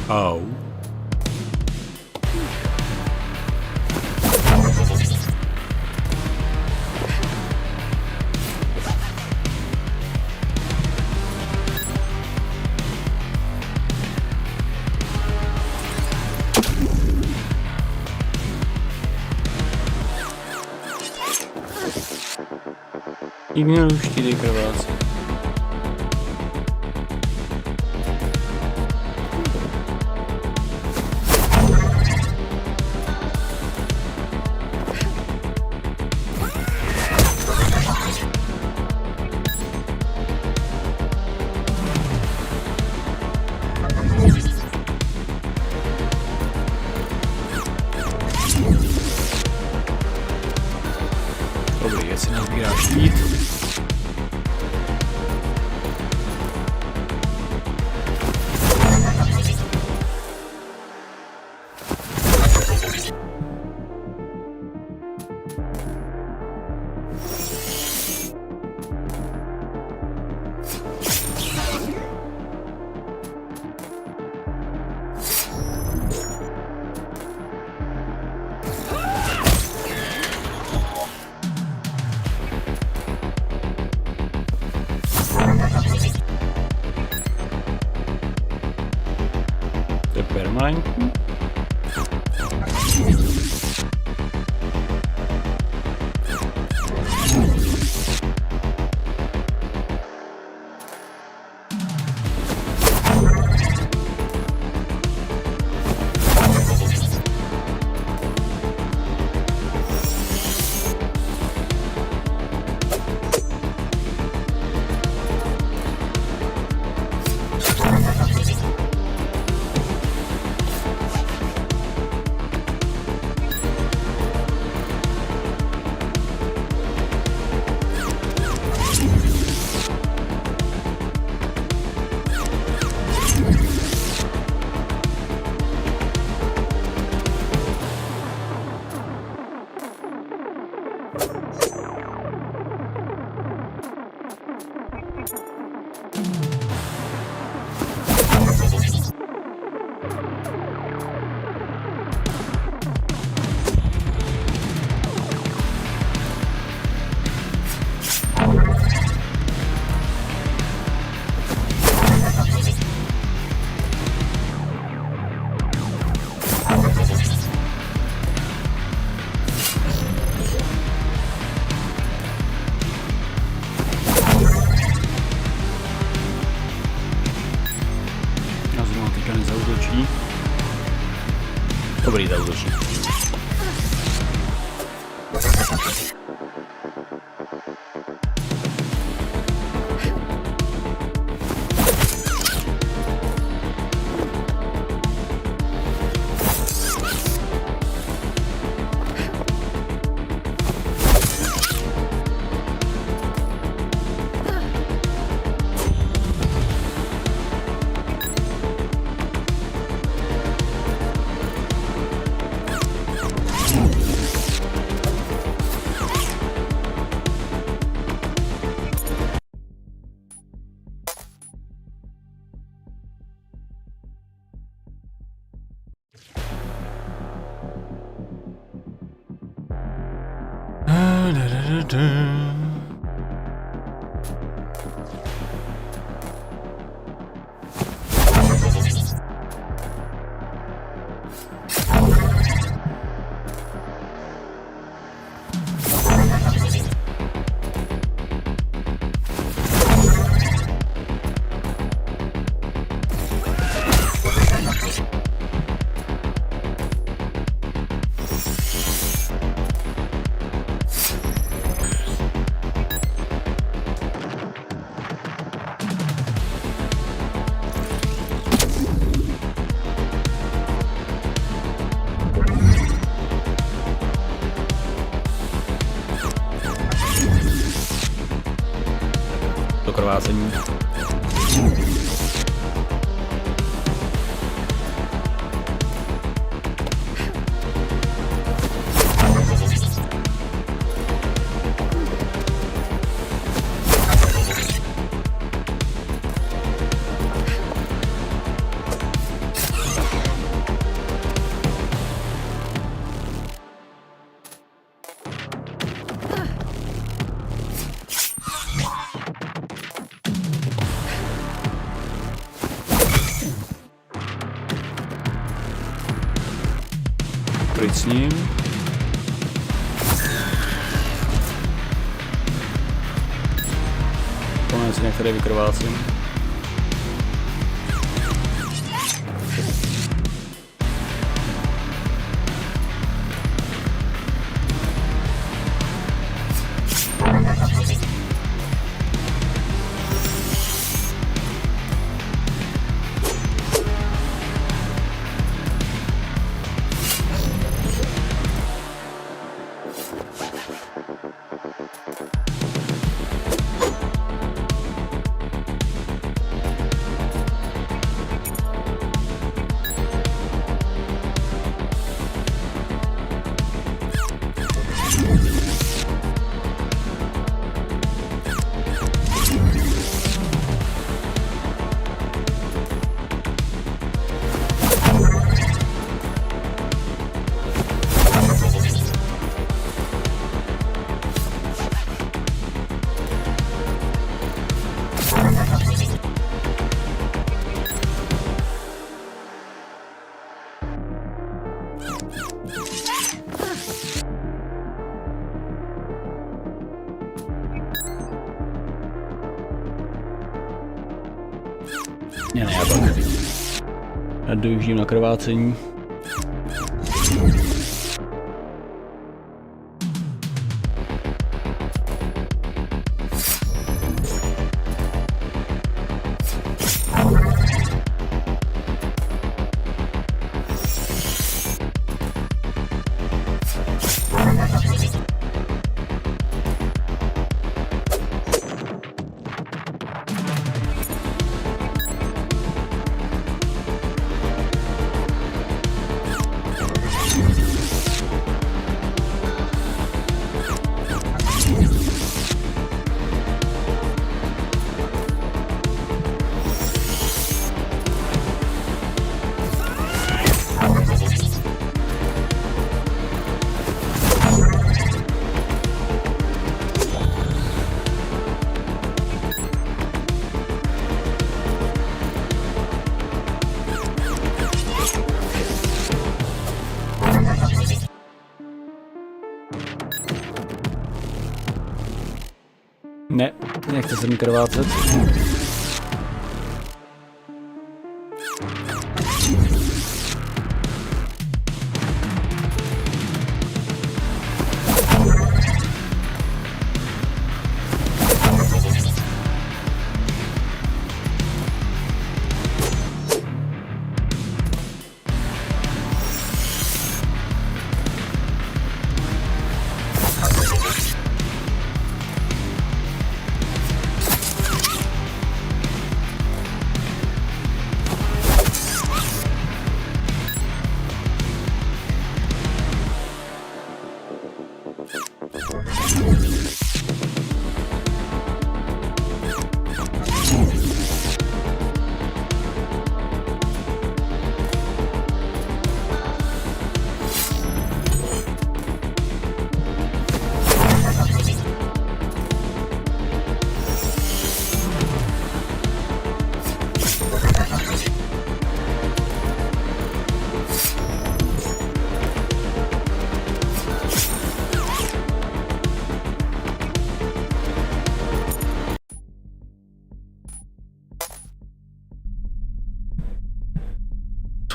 Au. Ignoruj štíty krvácí. Dobrý, jestli nazbírá štít. To je permanentní. Dobrý, zautočí. To krvácení. Pryč s ním. Konec některé vykrvácím. Ne, já pak. Já dojíždím na krvácení. Ne, nechce se mi krvácet.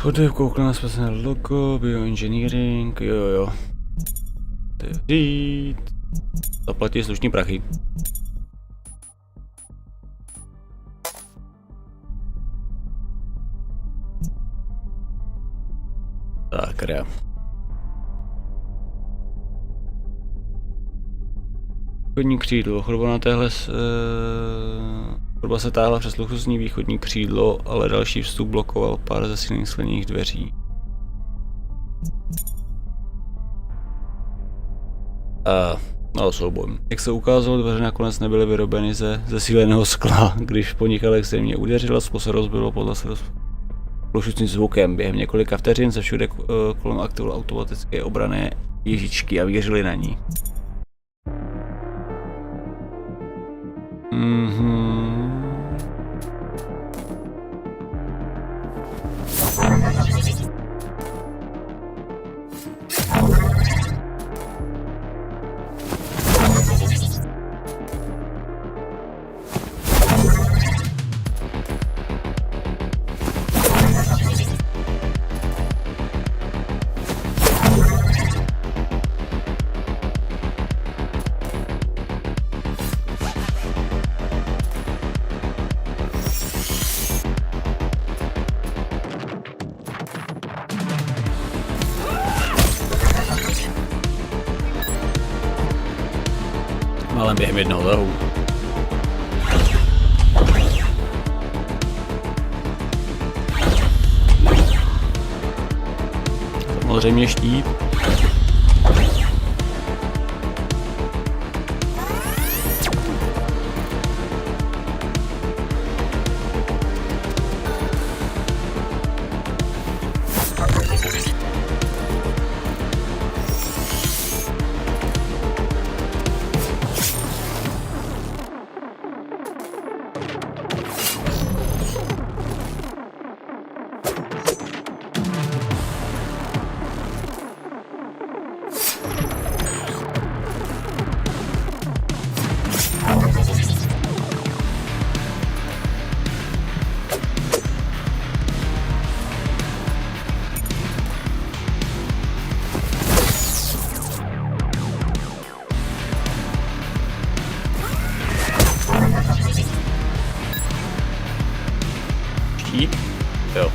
Chodeb, koukneme jsme na logo, bioengineering, jo. Teď. Zaplatí slušný prachy. Tak, východní křídlo. Choroba se táhla přes luxusní východní křídlo, ale další vstup blokoval pár zesílených skleněných dveří. Souboj. Jak se ukázalo, dveře nakonec nebyly vyrobeny ze zesíleného skla. Když po nich ale extrémně udeřila, sklo se rozbilo podle plošujícím zvukem. Během několika vteřin se všude kolem aktivovaly automatické obranné ježičky a věřili na ní. Ale během jednoho tahu. Samozřejmě štít. Jo.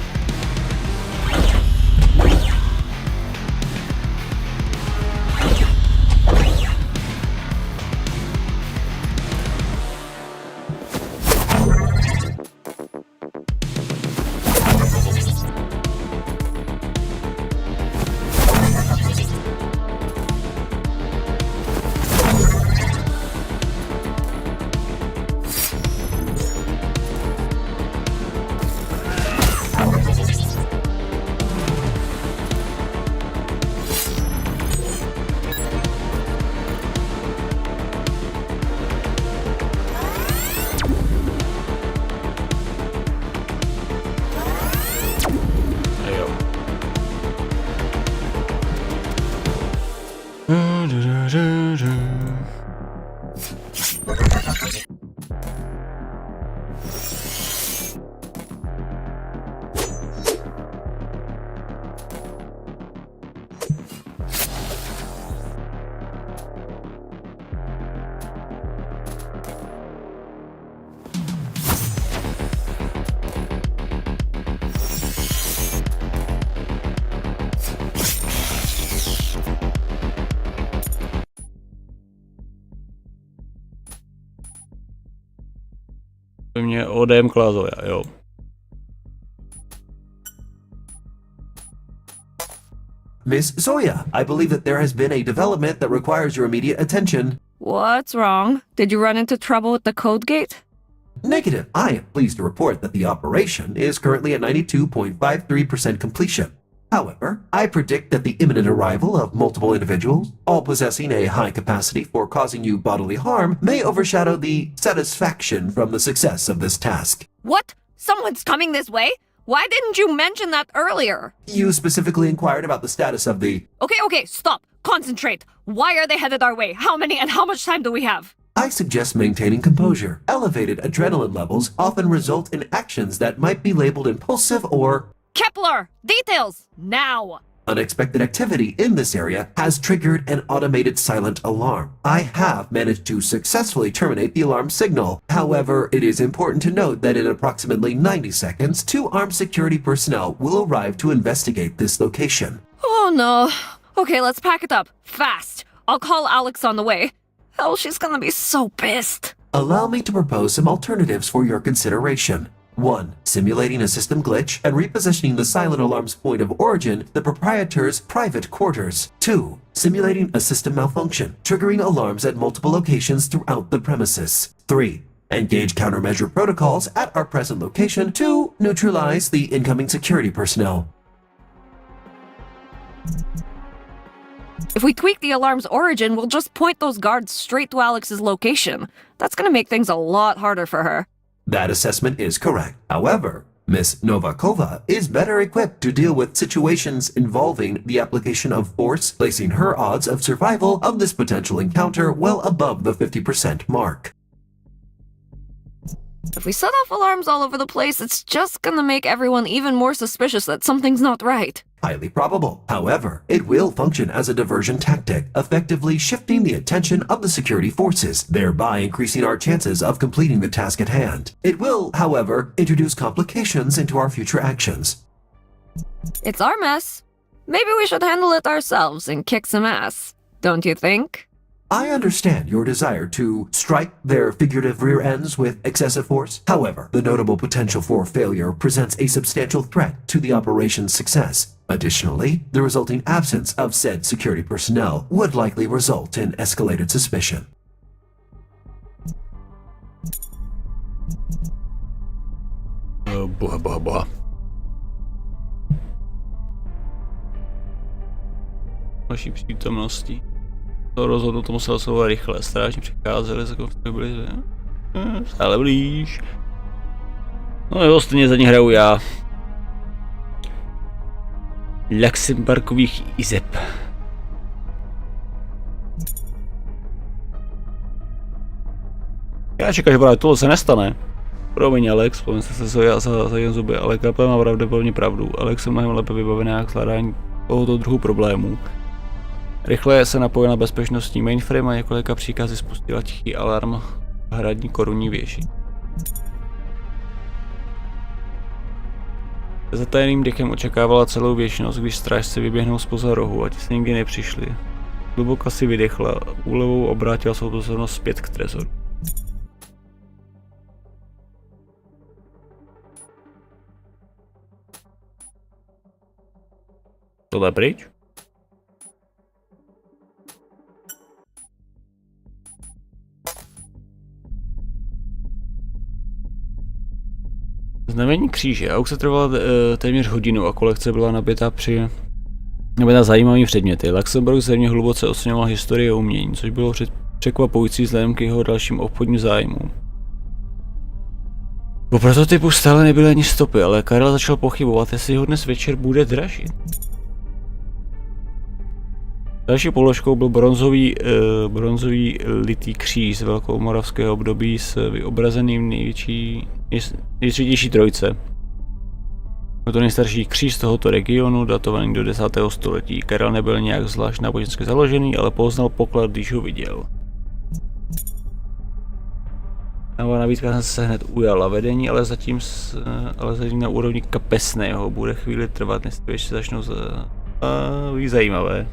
Mě odemkla Zoja, jo. Miss Zoya, I believe that there has been a development that requires your immediate attention. What's wrong? Did you run into trouble with the code gate? Negative. I am pleased to report that the operation is currently at 92.53% completion. However, I predict that the imminent arrival of multiple individuals, all possessing a high capacity for causing you bodily harm, may overshadow the satisfaction from the success of this task. What? Someone's coming this way? Why didn't you mention that earlier? You specifically inquired about the status of the... Okay, stop. Concentrate. Why are they headed our way? How many and how much time do we have? I suggest maintaining composure. Elevated adrenaline levels often result in actions that might be labeled impulsive or... Kepler! Details! Now! Unexpected activity in this area has triggered an automated silent alarm. I have managed to successfully terminate the alarm signal. However, it is important to note that in approximately 90 seconds, 2 armed security personnel will arrive to investigate this location. Oh no. Okay, let's pack it up. Fast. I'll call Alex on the way. Oh, she's gonna be so pissed. Allow me to propose some alternatives for your consideration. 1. Simulating a system glitch and repositioning the silent alarm's point of origin, the proprietor's private quarters. 2. Simulating a system malfunction, triggering alarms at multiple locations throughout the premises. 3. Engage countermeasure protocols at our present location to neutralize the incoming security personnel. If we tweak the alarm's origin, we'll just point those guards straight to Alex's location. That's gonna make things a lot harder for her. That assessment is correct. However, Miss Novakova is better equipped to deal with situations involving the application of force, placing her odds of survival of this potential encounter well above the 50% mark. If we set off alarms all over the place, it's just gonna make everyone even more suspicious that something's not right. Highly probable. However, it will function as a diversion tactic, effectively shifting the attention of the security forces, thereby increasing our chances of completing the task at hand. It will, however, introduce complications into our future actions. It's our mess. Maybe we should handle it ourselves and kick some ass. Don't you think? I understand your desire to strike their figurative rear ends with excessive force. However, the notable potential for failure presents a substantial threat to the operation's success. Additionally, the resulting absence of said security personnel would likely result in escalated suspicion. Boha. Vaší přítomnosti. To rozhodnout, to muselo slova rychle. Strážně přicházeli, jako byli stále blíž. No jo, stejně za ní hraju já. Luxemburgových izeb. Já čekám, že právě tohle se nestane. Promiň Alex, vzpomněl se za jen zuby, ale Kapel má pravděpodobně pravdu. Alex je mnohem lépe vybavená k zvládání tohoto druhu problémů. Rychle se napojil na bezpečnostní mainframe a několika příkazy spustila tichý alarm v hradní korunní věži. Se zatajeným dechem očekávala celou věčnost, když strážci vyběhnou zpoza rohu a ti se nikdy nepřišli. Hluboko si vydechla, úlevou obrátila svou pozornost zpět k trezoru. Tohle pryč? Znamení kříže. Aukce trvala téměř hodinu a kolekce byla nabita zajímavými předměty. Luxemburg země hluboce oceňoval historii a umění, což bylo překvapující vzhledem k jeho dalším obchodním zájmům. Po prototypu stále nebyly ani stopy, ale Karel začal pochybovat, jestli ho dnes večer bude dražit. Další položkou byl bronzový litý kříž z velkomoravského období s vyobrazeným nejstřednější trojce. Byl to nejstarší kříž z tohoto regionu, datovaný do 10. století. Karel nebyl nějak zvlášť nábožensky založený, ale poznal poklad, když ho viděl. Nová nabídka se hned ujala vedení, ale zatím na úrovni kapesného bude chvíli trvat, než se začnou zajímavé.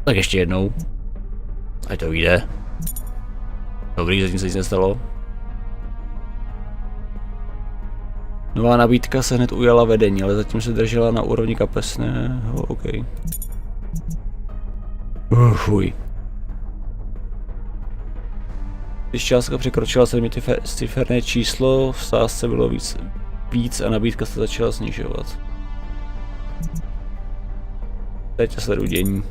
Tak ještě jednou. Ať to vyjde. Dobrý, zatím se nic nestalo. Nová nabídka se hned ujala vedení, ale zatím se držela na úrovni kapesného. OK. Fuj. Když částka překročila 7ciferné číslo, v sázce bylo víc a nabídka se začala snižovat. Teď sleduji dění.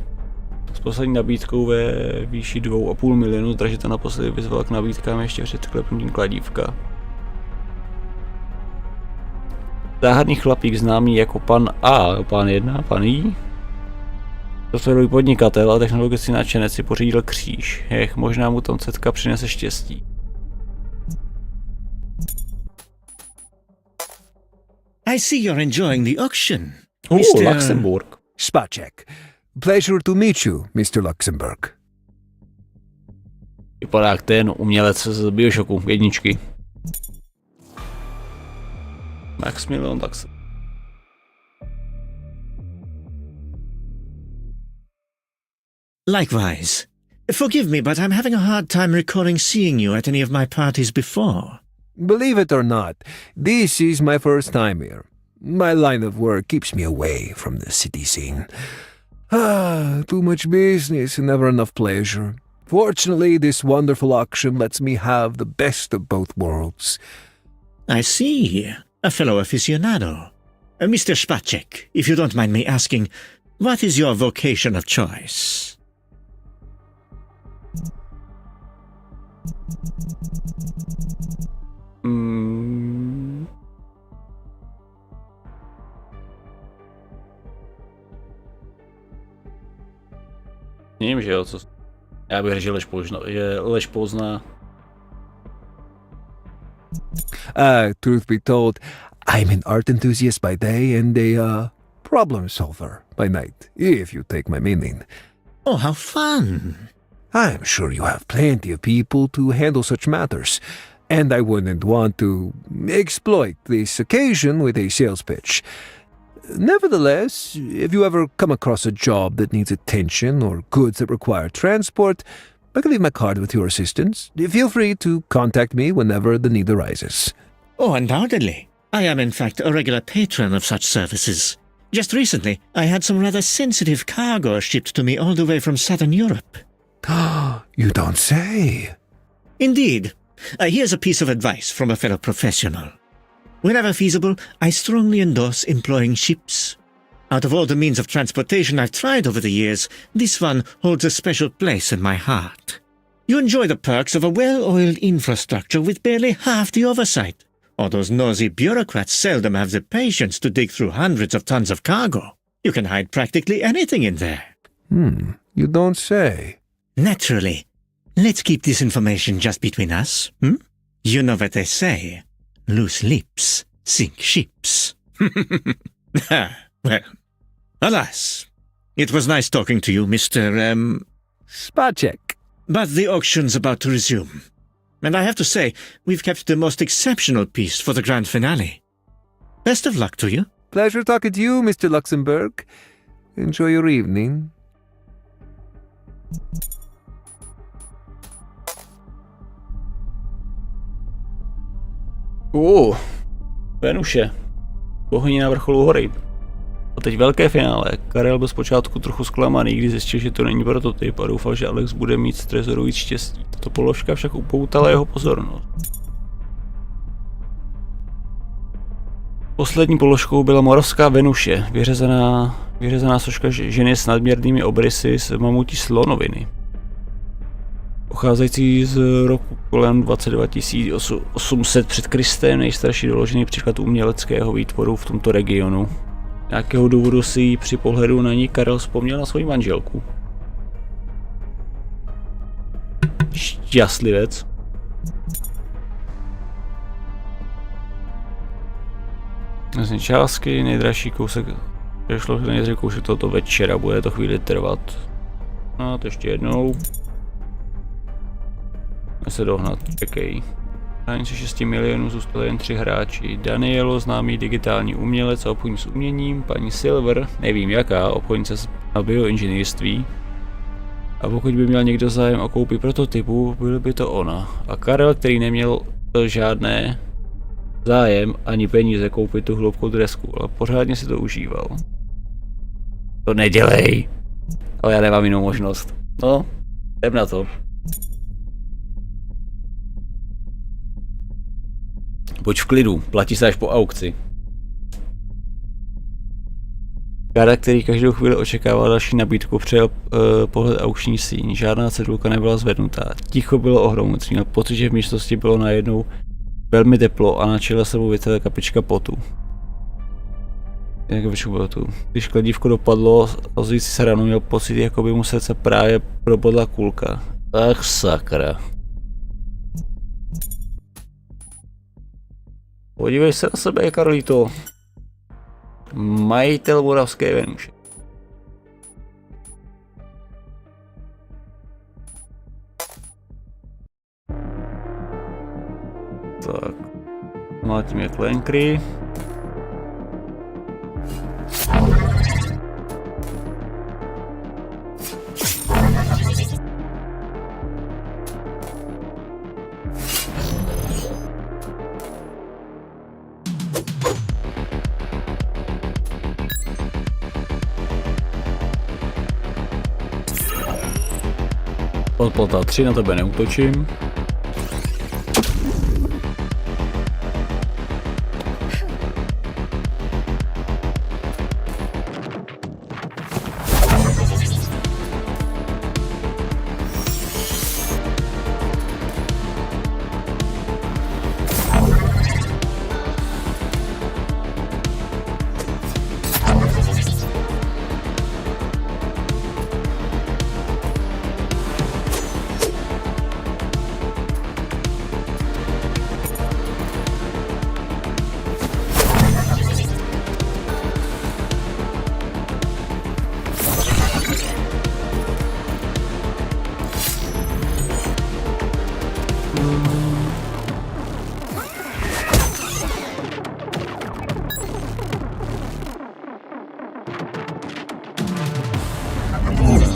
S poslední nabídkou ve výši 2,5 milionu dražitel naposledy vyzval k nabídkám ještě před klepnutím kladívka. Záhadný chlapík známý jako pan A, pan 1, pan I. Softwarový podnikatel a technologický nadšenec si pořídil kříž. Možná mu tam cetka přinese štěstí. I see you're enjoying the auction. Luxemburg. Spacek. Pleasure to meet you, Mr. Luxemburg. Vypadá jak ten umělec z Bioshocku, jedničky. Maximilian Tax. Likewise. Forgive me, but I'm having a hard time recalling seeing you at any of my parties before. Believe it or not, this is my first time here. My line of work keeps me away from the city scene. Too much business and never enough pleasure. Fortunately, this wonderful auction lets me have the best of both worlds. I see. A fellow aficionado. Mr. Spacek, if you don't mind me asking, what is your vocation of choice? Nevím, že jo, co... Já bych řekl, že lež pozná. Truth be told, I'm an art enthusiast by day and a problem solver by night, if you take my meaning. Oh, how fun! I'm sure you have plenty of people to handle such matters, and I wouldn't want to exploit this occasion with a sales pitch. Nevertheless, if you ever come across a job that needs attention or goods that require transport, I can leave my card with your assistance. Feel free to contact me whenever the need arises. Oh, undoubtedly. I am in fact a regular patron of such services. Just recently, I had some rather sensitive cargo shipped to me all the way from southern Europe. You don't say. Indeed. Here's a piece of advice from a fellow professional. Whenever feasible, I strongly endorse employing ships. Out of all the means of transportation I've tried over the years, this one holds a special place in my heart. You enjoy the perks of a well-oiled infrastructure with barely half the oversight. All those nosy bureaucrats seldom have the patience to dig through hundreds of tons of cargo. You can hide practically anything in there. You don't say. Naturally. Let's keep this information just between us, You know what they say. Loose lips sink ships. Well, alas. It was nice talking to you, Mr. Spacek. But the auction's about to resume. And I have to say, we've kept the most exceptional piece for the grand finale. Best of luck to you. Pleasure talking to you, Mr. Luxemburg. Enjoy your evening. Venuše. Bohyně na vrcholu hory. A teď velké finále. Karel byl zpočátku trochu zklamaný, když zjistil, že to není prototyp a doufal, že Alex bude mít z trezoru víc štěstí. Tato položka však upoutala jeho pozornost. Poslední položkou byla moravská Venuše, vyřezaná soška ženy s nadměrnými obrysy z mamutí slonoviny. Pocházející z roku kolem 22 800 před Kristem, nejstarší doložený příklad uměleckého výtvoru v tomto regionu. Nějakého důvodu si při pohledu na ní Karel vzpomněl na svoji manželku. Šťastlivec. Vlastně částky, nejdražší kousek, přešlo nejdražší kousek tohoto večera, bude to chvíli trvat. No to ještě jednou. Se dohnat, čekej. Na hranici 6 milionů zůstali jen 3 hráči. Danielo, známý digitální umělec a obchodník s uměním, paní Silver, nevím jaká, obchodnice na bioinženýrství. A pokud by měl někdo zájem o koupi prototypu, byl by to ona. A Karel, který neměl žádné zájem ani peníze koupit tu hloubkou dresku, ale pořádně si to užíval. To nedělej! Ale já nemám jinou možnost. No, jdem na to. Buď v klidu, platí se až po aukci. Karel, který každou chvíli očekával další nabídku, přejel pohled aukční síň. Žádná cedulka nebyla zvednutá. Ticho bylo ohromoucí. Měl pocit, že v místnosti bylo najednou velmi teplo a na čele se mu vytala kapička potu. Když kladívko dopadlo, ozvící se ranu, měl pocit, jako by mu srdce právě probodla kulka. Ach sakra. Podívej se na sebe, Karlito. Majitel moravské Venuše. Tak, mlátíme klenkry. Odplata 3, na tebe neútočím.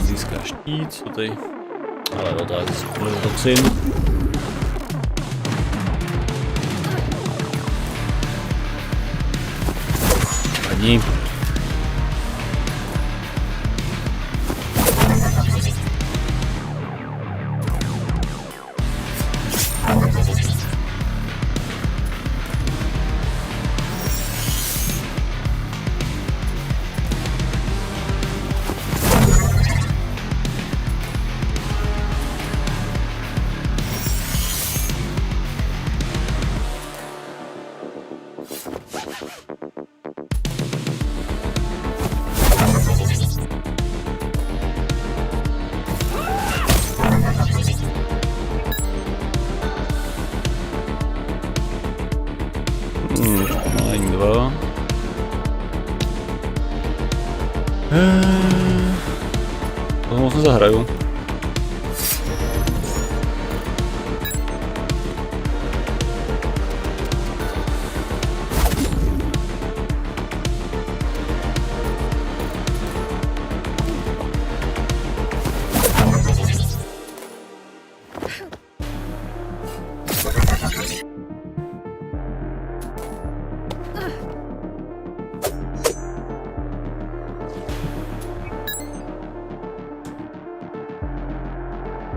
Získá štít, co tady? Ale otázky jsou toxin. Vadí. Malení 2. To moc nezahraju.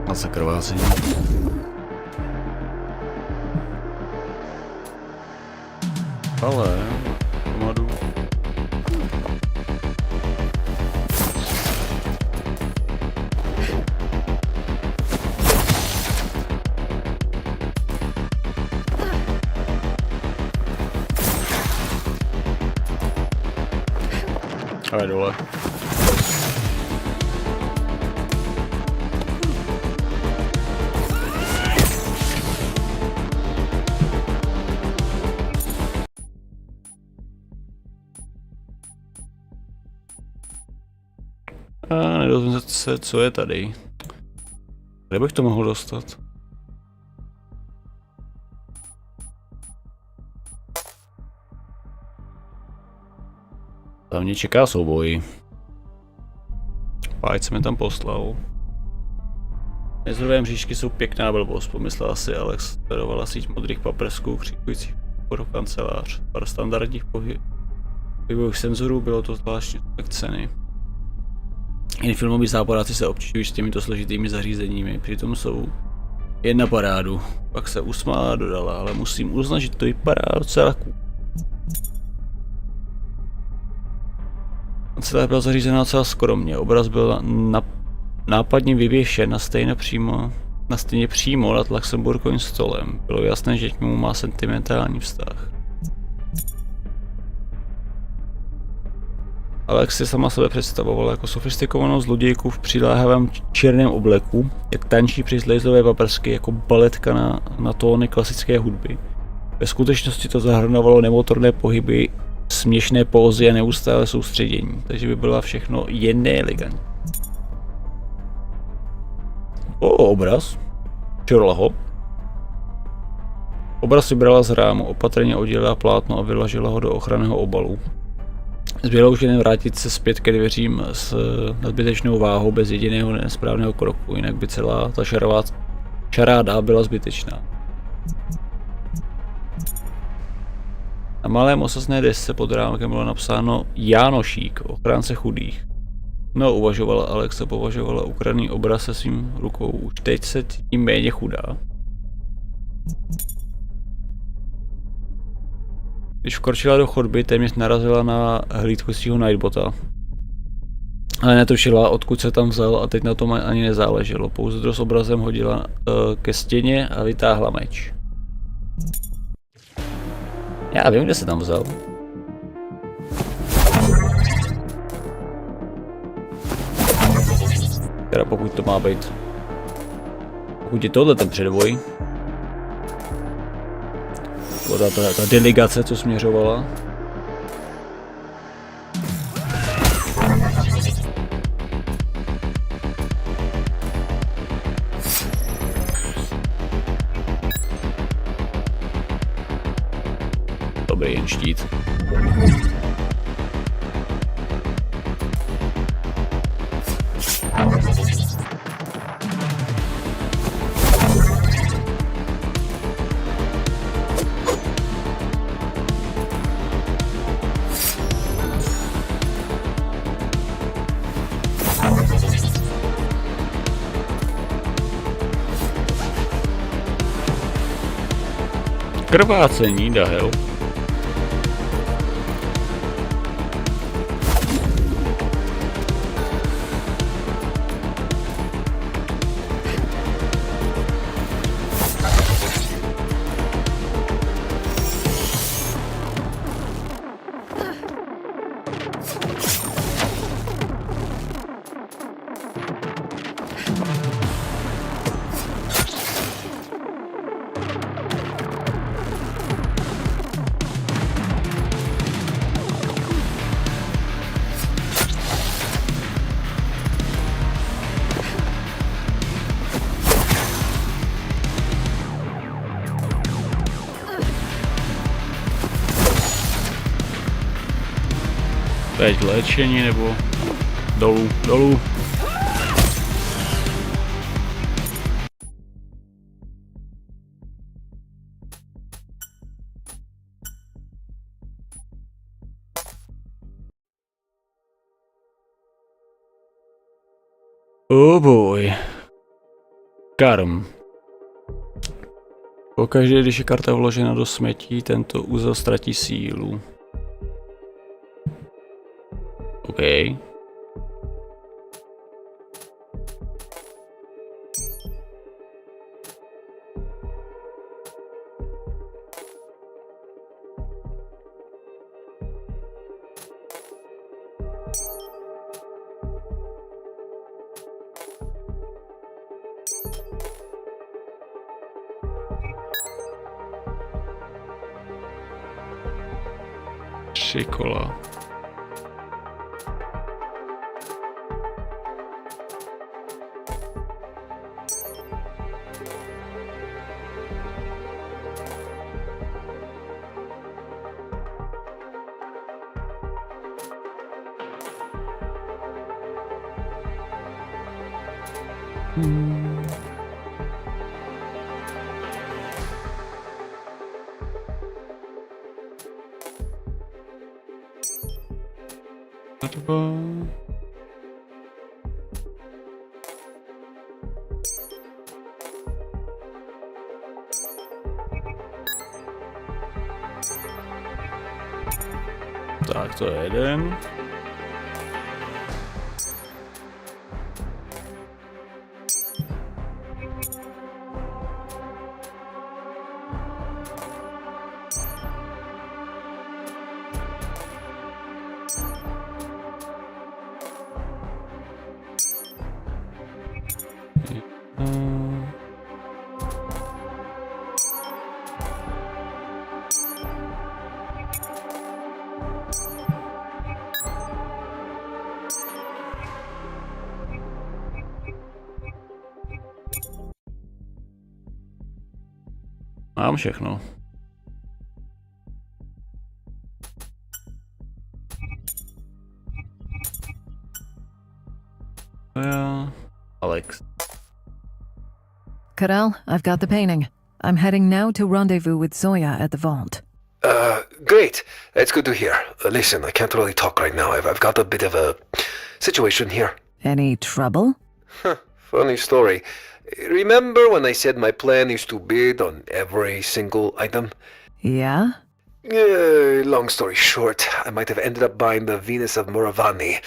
A zakrvácení. Ale pomadu. Ale dole. A nedozvím se, co je tady. Kde bych to mohl dostat? Tam mě čeká souboj. Páč se mi tam poslal. Nezrové mřížky jsou pěkná blbost, pomyslela si Alex. Sledovala síť modrých paprsků, křikujících pro kancelář. Pár standardních pohybových senzorů, bylo to zvláštní ceny. Jen filmoví záporáci se občišují s těmito složitými zařízeními, přitom jsou jen na parádu. Pak se usmála a dodala, ale musím uznat, že to vypadá docela cool. Kancelář byla zařízená docela skromně, obraz byl nápadně vyvěšen na stejně přímo nad Luxemburgovým stolem. Bylo jasné, že k němu má sentimentální vztah. Alex si sama sebe představovala jako sofistikovanou zlodějku v přiléhavém černém obleku, jak tančí při slejzlové paprsky jako baletka na tóny klasické hudby. Ve skutečnosti to zahrnovalo nemotorné pohyby směšné pózy a neustále soustředění, takže by byla všechno jen elegantní. Obraz. Čurla ho. Obraz vybrala z rámu, opatrně oddělila plátno a vyložila ho do ochranného obalu. Zbylo už jen vrátit se zpět ke dveřím s nadbytečnou váhou bez jediného nesprávného kroku, jinak by celá ta šaráda byla zbytečná. Na malém osazné desce pod rámkem bylo napsáno Jánošík, ochránce chudých. No, uvažovala Alex a považovala ukradený obraz se svým rukou. Už teď se tím méně chudá. Když vkročila do chodby, téměř narazila na hlídkoucího Nightbota. Ale netušila, odkud se tam vzal a teď na tom ani nezáleželo. Pouze s obrazem hodila ke stěně a vytáhla meč. Já vím, kde se tam vzal. Teda pokud to má být. Pokud je tohle ten předvoj. Ta delegace, co směřovala. Dobrý, jen štít. Krvácení, the hell. Teď léčení nebo dolů, dolů. Oh boy. Karm. Pokaždé, když je karta vložena do smetí, tento úzel ztratí sílu. OK. Tři kola. Tak to je jeden. Mám všechno. Alex. Karel, I've got the painting. I'm heading now to rendezvous with Zoya at the vault. Great. It's good to hear. Listen, I can't really talk right now. I've got a bit of a situation here. Any trouble? Funny story. Remember when I said my plan is to bid on every single item? Yeah? Long story short, I might have ended up buying the Venus of Muravani,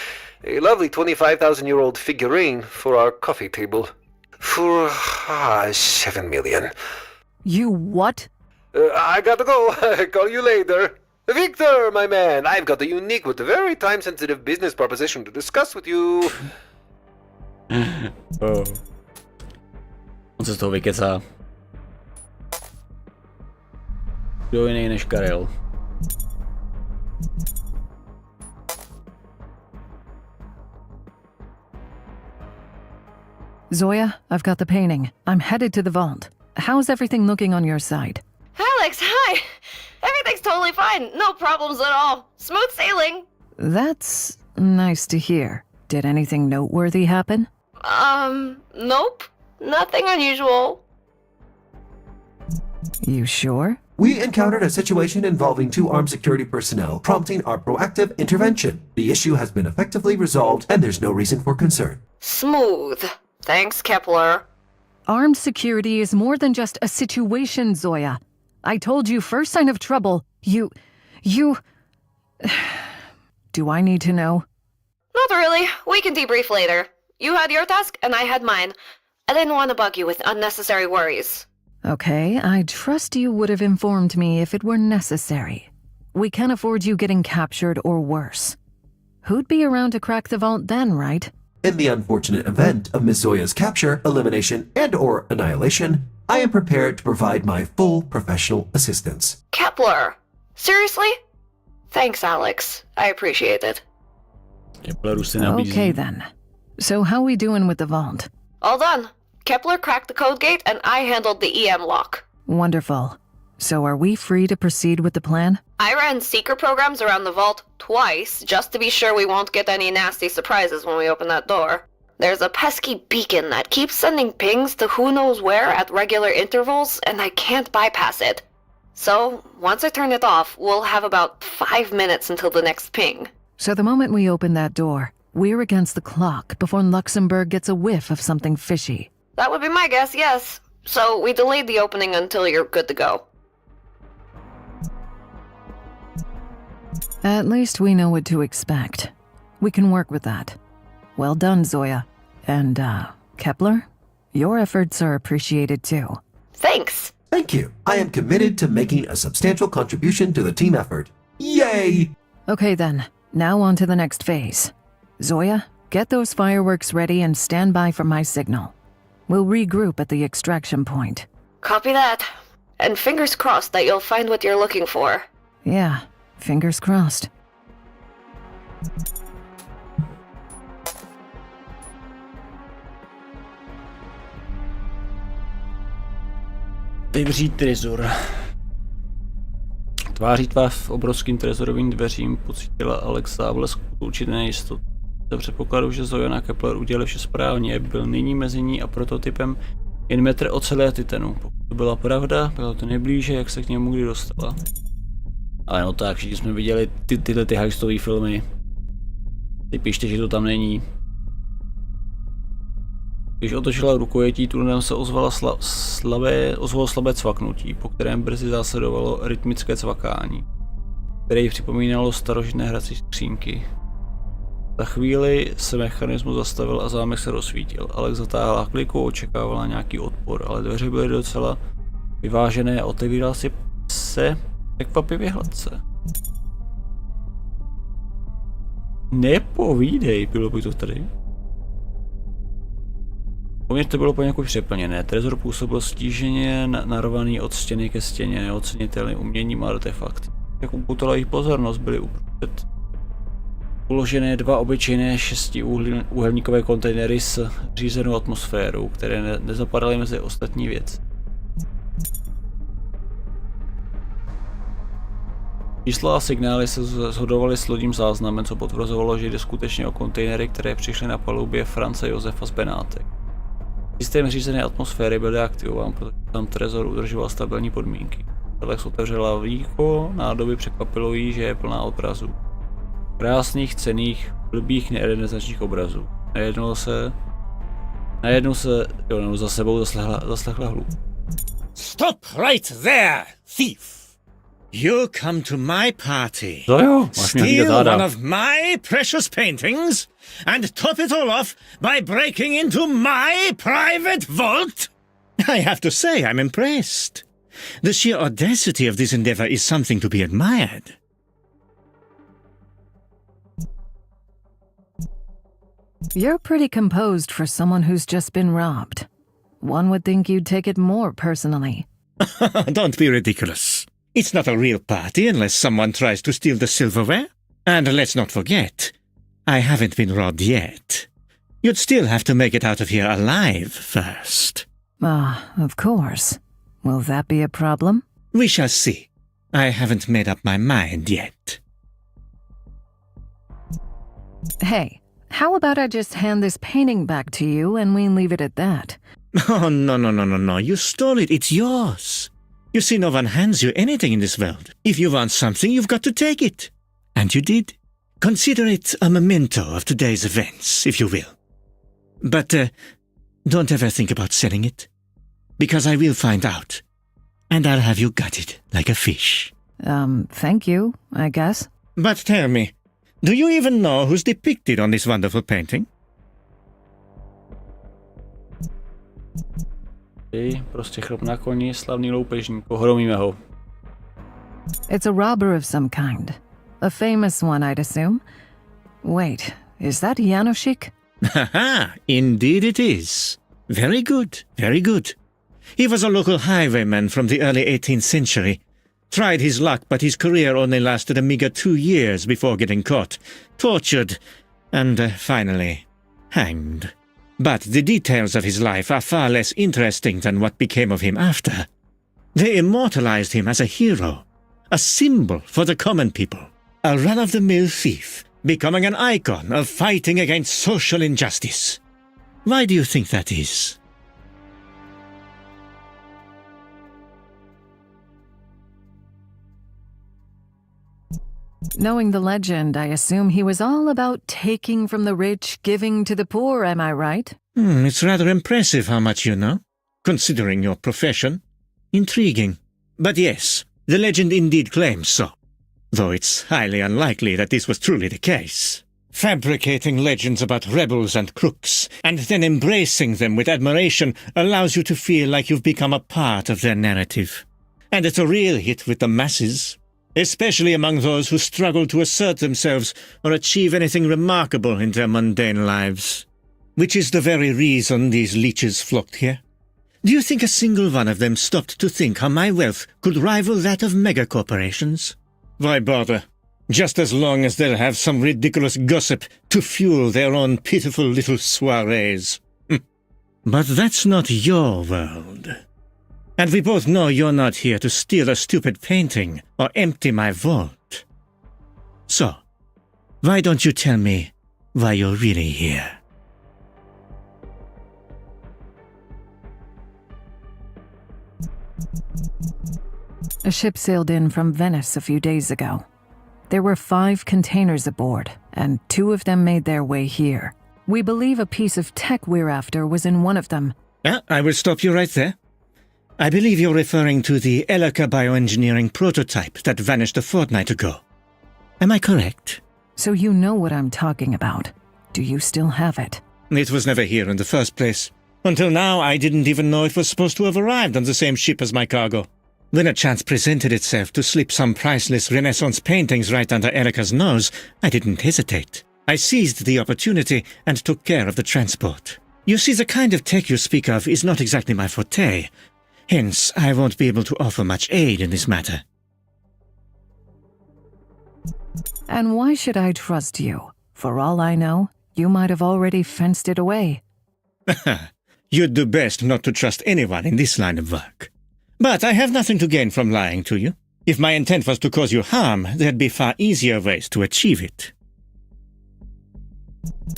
a lovely 25,000-year-old figurine for our coffee table. For 7 million. You what? I gotta go. Call you later. Victor, my man, I've got a unique but very time-sensitive business proposition to discuss with you. On se z toho vykecá. Kdo jiný než Karel? Zoya, I've got the painting. I'm headed to the vault. How's everything looking on your side? Alex, hi! Everything's totally fine. No problems at all. Smooth sailing. That's nice to hear. Did anything noteworthy happen? Nope. Nothing unusual. You sure? We encountered a situation involving 2 armed security personnel, prompting our proactive intervention. The issue has been effectively resolved, and there's no reason for concern. Smooth. Thanks, Kepler. Armed security is more than just a situation, Zoya. I told you first sign of trouble, you... Do I need to know? Not really. We can debrief later. You had your task, and I had mine. I didn't want to bug you with unnecessary worries. Okay, I trust you would have informed me if it were necessary. We can't afford you getting captured or worse. Who'd be around to crack the vault then, right? In the unfortunate event of Miss Zoya's capture, elimination, and/or annihilation, I am prepared to provide my full professional assistance. Kepler. Seriously? Thanks, Alex. I appreciate it. Kepler už se nabízí. Okay then. So how we doing with the vault? All done. Kepler cracked the code gate, and I handled the EM lock. Wonderful. So are we free to proceed with the plan? I ran seeker programs around the vault twice, just to be sure we won't get any nasty surprises when we open that door. There's a pesky beacon that keeps sending pings to who knows where at regular intervals, and I can't bypass it. So, once I turn it off, we'll have about 5 minutes until the next ping. So the moment we open that door, we're against the clock before Luxembourg gets a whiff of something fishy. That would be my guess, yes. So we delayed the opening until you're good to go. At least we know what to expect. We can work with that. Well done, Zoya. And, Kepler? Your efforts are appreciated too. Thanks! Thank you. I am committed to making a substantial contribution to the team effort. Yay! Okay then, now on to the next phase. Zoya, get those fireworks ready and stand by for my signal. We'll regroup at the extraction point. Copy that. And fingers crossed that you'll find what you're looking for. Yeah, fingers crossed. Otevřít trezor. Tváří tvář obrovským trezorovým dveřím pocítila Alex záblesk určité nejistoty. Za předpokladu, že Zoya a Kepler udělali vše správně, byl nyní mezi ní a prototypem jen metr od celé Titanu. Pokud to byla pravda, bylo to nejblíže, jak se k němu kdy dostala. Ale no tak, všichni jsme viděli tyhle heistové filmy. Ty píšte, že to tam není. Když otočila rukojetí, tunelem se ozvalo slabé cvaknutí, po kterém brzy následovalo rytmické cvakání, které jí připomínalo starožitné hrací skřínky. Za chvíli se mechanismus zastavil a zámek se rozsvítil. Alex zatáhla kliku, očekávala nějaký odpor, ale dveře byly docela vyvážené a otevíral si se překvapivě hladce. Nepovídej, bylo by to tady. Uvnitř to bylo poněkud přeplněné. Trezor působil stíženě narvaný od stěny ke stěně, neocenitelným uměním a artefakt. Jak upoutala jejich pozornost, byly uprostřed uložené 2 obyčejné 6úhelníkové kontejnery s řízenou atmosférou, které nezapadaly mezi ostatní věci. Čísla a signály se shodovaly s lodím záznamem, co potvrzovalo, že jde skutečně o kontejnery, které přišly na palubě France Josefa z Benátek. Systém řízené atmosféry byl deaktivován, protože tam Trezor udržoval stabilní podmínky. Telex otevřela víko, nádoby překvapilo jí, že je plná obrazů. Krásných, cenných, blbých, nejednoznačných obrazů. Najednou se za sebou zaslechla hluk. Stop right there, thief! You come to my party, Zojo, steal one of my precious paintings, and top it all off by breaking into my private vault? I have to say, I'm impressed. The sheer audacity of this endeavor is something to be admired. You're pretty composed for someone who's just been robbed. One would think you'd take it more personally. Don't be ridiculous. It's not a real party unless someone tries to steal the silverware. And let's not forget, I haven't been robbed yet. You'd still have to make it out of here alive first. Ah, of course. Will that be a problem? We shall see. I haven't made up my mind yet. Hey, how about I just hand this painting back to you and we leave it at that? Oh, no. You stole it. It's yours. You see, no one hands you anything in this world. If you want something, you've got to take it. And you did. Consider it a memento of today's events, if you will. But don't ever think about selling it. Because I will find out. And I'll have you gutted like a fish. Thank you, I guess. But tell me, do you even know who's depicted on this wonderful painting? Prostě chlap na koni, slavný loupežník, ohromíme ho. It's a robber of some kind. A famous one, I'd assume. Wait, is that Janoschik? Haha, indeed it is. Very good, very good. He was a local highwayman from the early 18th century. Tried his luck, but his career only lasted a meager 2 years before getting caught, tortured, and finally hanged. But the details of his life are far less interesting than what became of him after. They immortalized him as a hero, a symbol for the common people, a run-of-the-mill thief, becoming an icon of fighting against social injustice. Why do you think that is? Knowing the legend, I assume he was all about taking from the rich, giving to the poor, am I right? It's rather impressive how much you know, considering your profession. Intriguing. But yes, the legend indeed claims so. Though it's highly unlikely that this was truly the case. Fabricating legends about rebels and crooks, and then embracing them with admiration allows you to feel like you've become a part of their narrative. And it's a real hit with the masses. Especially among those who struggle to assert themselves or achieve anything remarkable in their mundane lives. Which is the very reason these leeches flocked here. Do you think a single one of them stopped to think how my wealth could rival that of megacorporations? Why bother? Just as long as they'll have some ridiculous gossip to fuel their own pitiful little soirees. But that's not your world. And we both know you're not here to steal a stupid painting or empty my vault. So, why don't you tell me why you're really here? A ship sailed in from Venice a few days ago. There were 5 containers aboard, and 2 of them made their way here. We believe a piece of tech we're after was in one of them. I will stop you right there. I believe you're referring to the Elika bioengineering prototype that vanished a fortnight ago. Am I correct? So you know what I'm talking about. Do you still have it? It was never here in the first place. Until now, I didn't even know it was supposed to have arrived on the same ship as my cargo. When a chance presented itself to slip some priceless Renaissance paintings right under Elika's nose, I didn't hesitate. I seized the opportunity and took care of the transport. You see, the kind of tech you speak of is not exactly my forte. Hence, I won't be able to offer much aid in this matter. And why should I trust you? For all I know, you might have already fenced it away. You'd do best not to trust anyone in this line of work. But I have nothing to gain from lying to you. If my intent was to cause you harm, there'd be far easier ways to achieve it.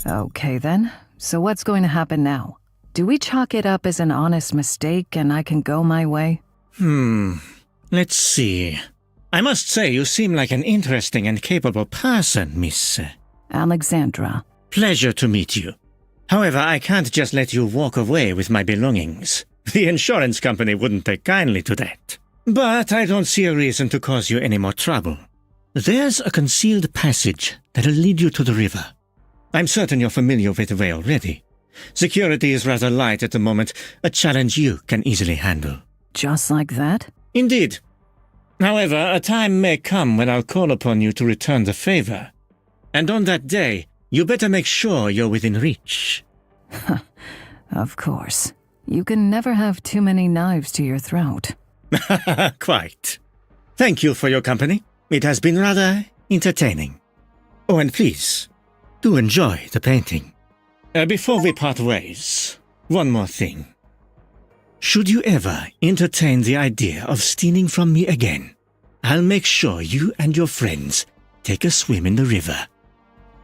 Okay then. So what's going to happen now? Do we chalk it up as an honest mistake and I can go my way? Let's see. I must say you seem like an interesting and capable person, Miss... Alexandra. Pleasure to meet you. However, I can't just let you walk away with my belongings. The insurance company wouldn't take kindly to that. But I don't see a reason to cause you any more trouble. There's a concealed passage that'll lead you to the river. I'm certain you're familiar with the way already. Security is rather light at the moment, a challenge you can easily handle. Just like that? Indeed. However, a time may come when I'll call upon you to return the favor. And on that day, you better make sure you're within reach. Of course. You can never have too many knives to your throat. Quite. Thank you for your company. It has been rather entertaining. Oh, and please, do enjoy the painting. Before we part ways, one more thing. Should you ever entertain the idea of stealing from me again, I'll make sure you and your friends take a swim in the river,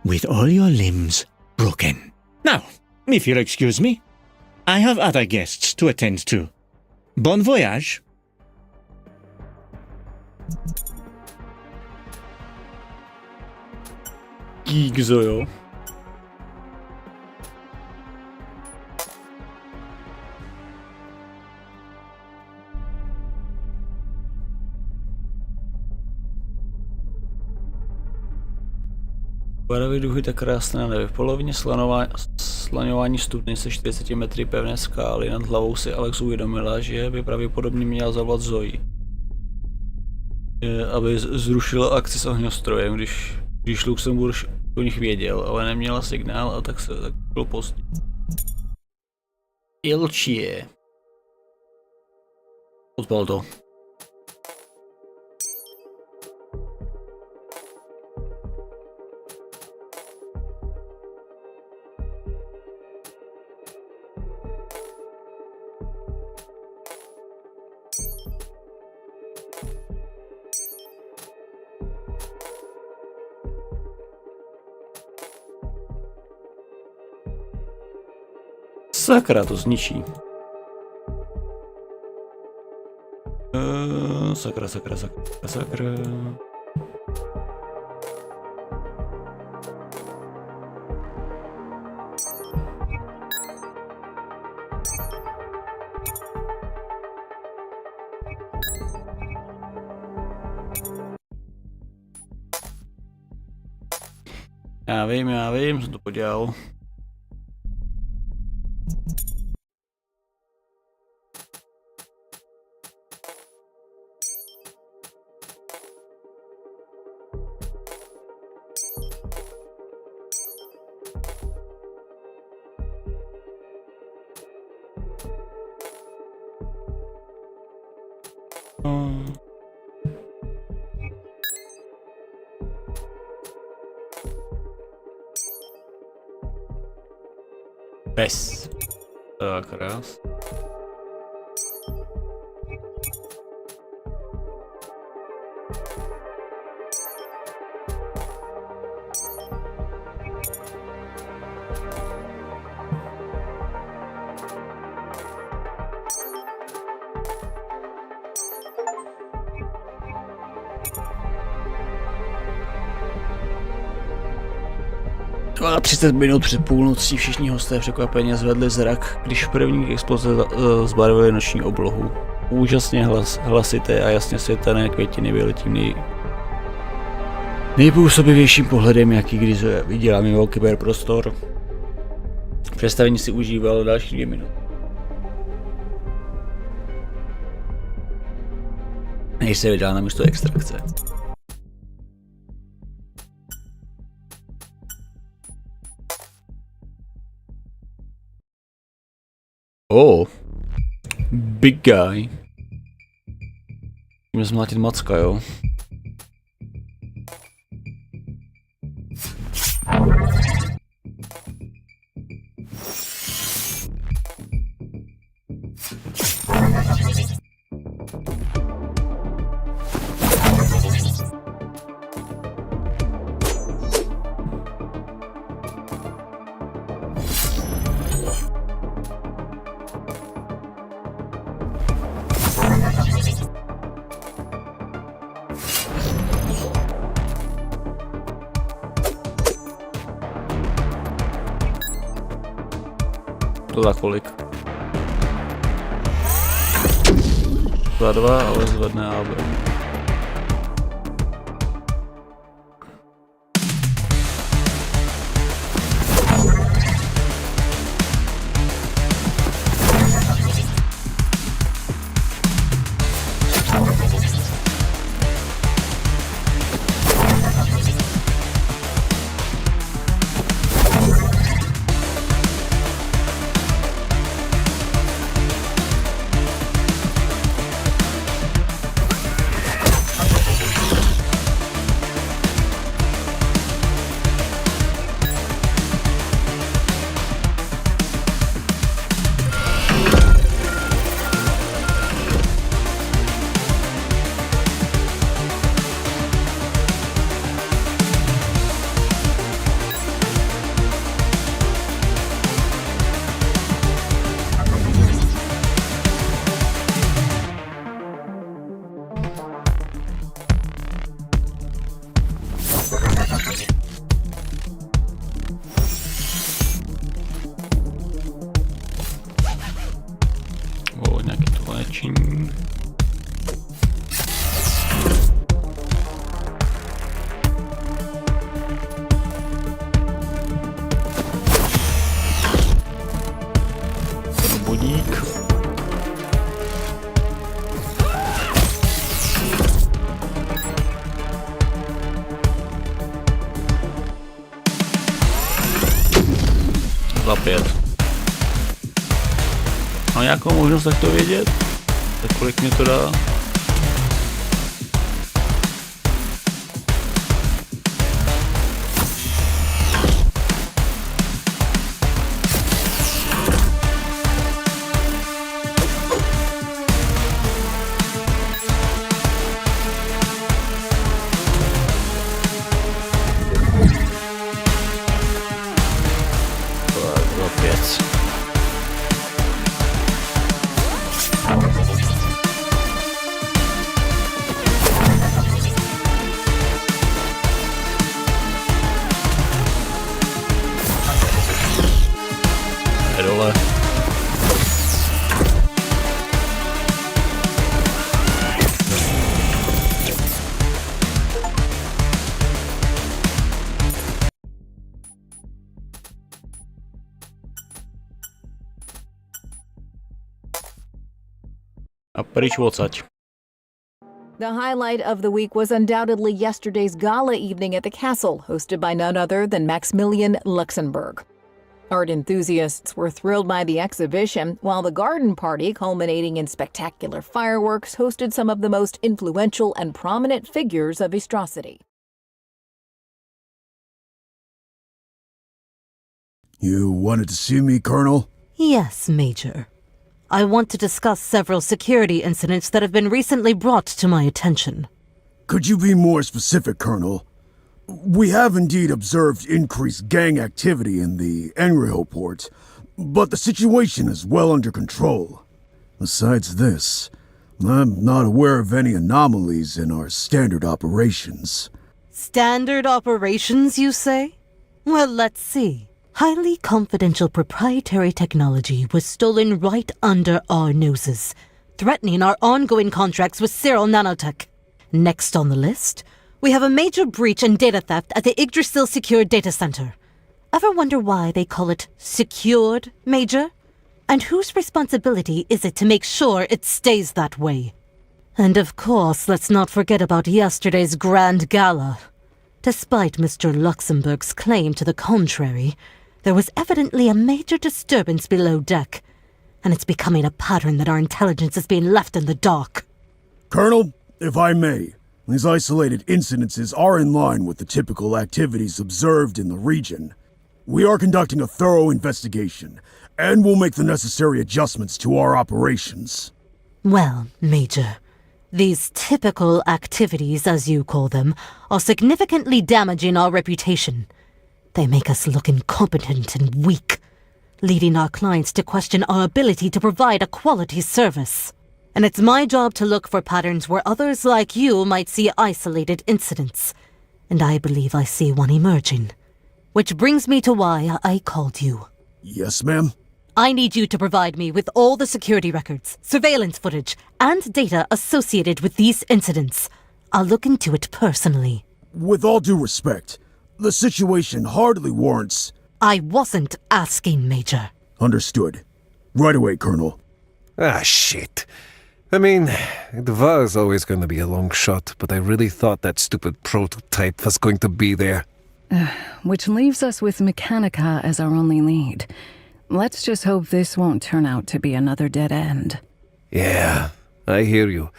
with all your limbs broken. Now, if you'll excuse me, I have other guests to attend to. Bon voyage. Dík, Zojo. Barvy duhy tak krásné nebe. V polovině slaňování stupně se 40 metry pevné skály nad hlavou si Alex uvědomila, že by pravděpodobně měla zavolat Zoe, aby zrušila akci s ohňostrojem, když Luxemburg o nich věděl, ale neměla signál a tak bylo pozdě. Další. Odpal to. Sakra, to zničí. Sakra. Já vím, jsem to podělal. Pes. Tak, raz. A 30 minut před půlnocí všichni hosté překvapeně zvedli zrak, když první exploze zbarvily noční oblohu. Úžasně hlasité a jasně světelné květiny byly tím nejpůsobivějším pohledem, jaký kdy Zoe viděla mimo kyberprostor. Představení si užíval další 2 minuty. Než se vydala na místo extrakce. Oh, big guy. Můžeme zmlátit macka, jo? Za kolik? Za 2, ale zvedne AB. Za 5. Mám nějakou možnost tak to vědět? Tak kolik mě to dá? Dole. A pryč odsaď. The highlight of the week was undoubtedly yesterday's gala evening at the castle, hosted by none other than Maximilian Luxembourg. Art enthusiasts were thrilled by the exhibition, while the garden party, culminating in spectacular fireworks, hosted some of the most influential and prominent figures of Heistrosity. You wanted to see me, Colonel? Yes, Major. I want to discuss several security incidents that have been recently brought to my attention. Could you be more specific, Colonel? We have indeed observed increased gang activity in the Enriho port, but the situation is well under control. Besides this, I'm not aware of any anomalies in our standard operations. Standard operations, you say? Well, let's see. Highly confidential proprietary technology was stolen right under our noses, threatening our ongoing contracts with Cyril Nanotech. Next on the list, we have a major breach and data theft at the Yggdrasil Secure Data Center. Ever wonder why they call it secured, Major? And whose responsibility is it to make sure it stays that way? And of course, let's not forget about yesterday's grand gala. Despite Mr. Luxembourg's claim to the contrary, there was evidently a major disturbance below deck, and it's becoming a pattern that our intelligence is being left in the dark. Colonel, if I may, these isolated incidences are in line with the typical activities observed in the region. We are conducting a thorough investigation, and will make the necessary adjustments to our operations. Well, Major, these typical activities, as you call them, are significantly damaging our reputation. They make us look incompetent and weak, leading our clients to question our ability to provide a quality service. And it's my job to look for patterns where others like you might see isolated incidents. And I believe I see one emerging. Which brings me to why I called you. Yes, ma'am. I need you to provide me with all the security records, surveillance footage, and data associated with these incidents. I'll look into it personally. With all due respect, the situation hardly warrants... I wasn't asking, Major. Understood. Right away, Colonel. Ah, shit. I mean, it was always going to be a long shot, but I really thought that stupid prototype was going to be there. Which leaves us with Mechanica as our only lead. Let's just hope this won't turn out to be another dead end. Yeah, I hear you.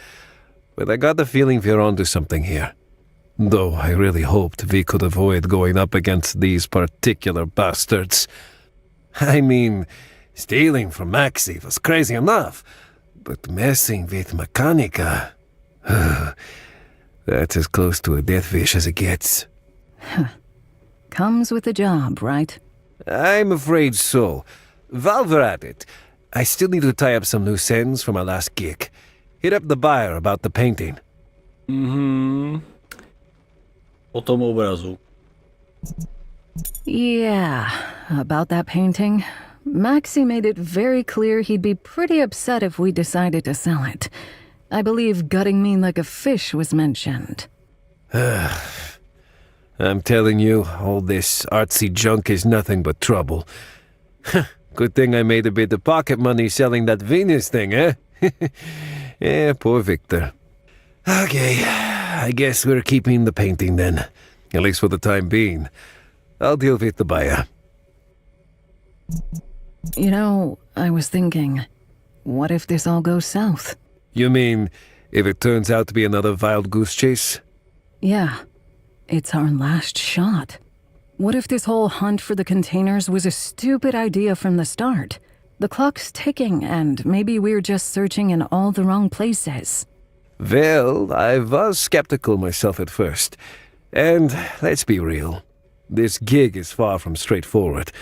But I got the feeling we're onto something here. Though I really hoped we could avoid going up against these particular bastards. I mean, stealing from Maxi was crazy enough, but messing with Mechanica... that's as close to a death wish as it gets. Comes with the job, right? I'm afraid so. While we're at it, I still need to tie up some loose ends for my last gig. Hit up the buyer about the painting. O tom obrazu. Yeah, about that painting. Maxi made it very clear he'd be pretty upset if we decided to sell it. I believe gutting me like a fish was mentioned. I'm telling you, all this artsy junk is nothing but trouble. Good thing I made a bit of pocket money selling that Venus thing, eh? Yeah, poor Victor. Okay, I guess we're keeping the painting then. At least for the time being. I'll deal with the buyer. You know, I was thinking, what if this all goes south? You mean, if it turns out to be another wild goose chase? Yeah, it's our last shot. What if this whole hunt for the containers was a stupid idea from the start? The clock's ticking, and maybe we're just searching in all the wrong places. Well, I was skeptical myself at first. And let's be real, this gig is far from straightforward.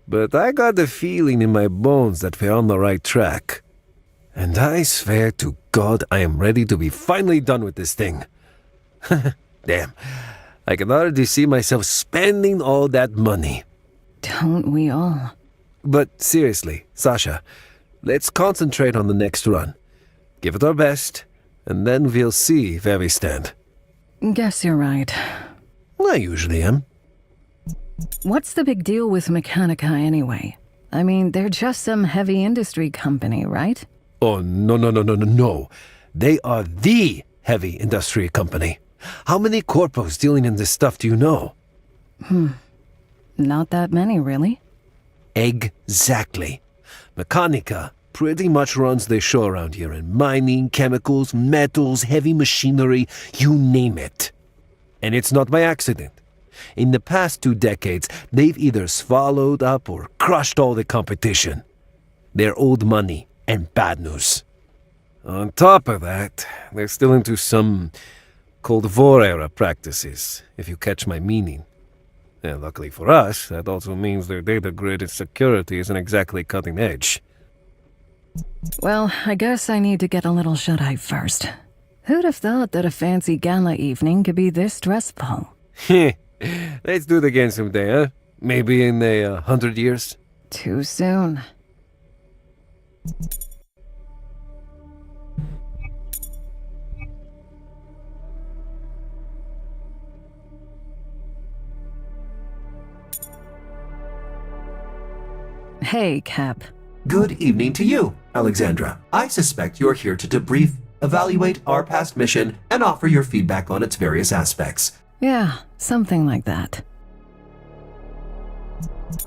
But I got the feeling in my bones that we're on the right track. And I swear to God I am ready to be finally done with this thing. Damn, I can already see myself spending all that money. Don't we all? But seriously, Sasha, let's concentrate on the next run. Give it our best, and then we'll see where we stand. Guess you're right. I usually am. What's the big deal with Mechanica anyway? I mean, they're just some heavy industry company, right? Oh, no. They are the heavy industry company. How many corpos dealing in this stuff do you know? Not that many, really. Exactly. Mechanica pretty much runs their show around here in mining, chemicals, metals, heavy machinery, you name it. And it's not by accident. In the past 2 decades, they've either swallowed up or crushed all the competition. They're old money and bad news. On top of that, they're still into some Cold War era practices, if you catch my meaning. And luckily for us, that also means their data grid and security isn't exactly cutting edge. Well, I guess I need to get a little shut-eye first. Who'd have thought that a fancy gala evening could be this stressful? Let's do it again someday, huh? Maybe in 100 years? Too soon. Hey, Cap. Good evening to you, Alexandra. I suspect you're here to debrief, evaluate our past mission, and offer your feedback on its various aspects. Yeah, something like that.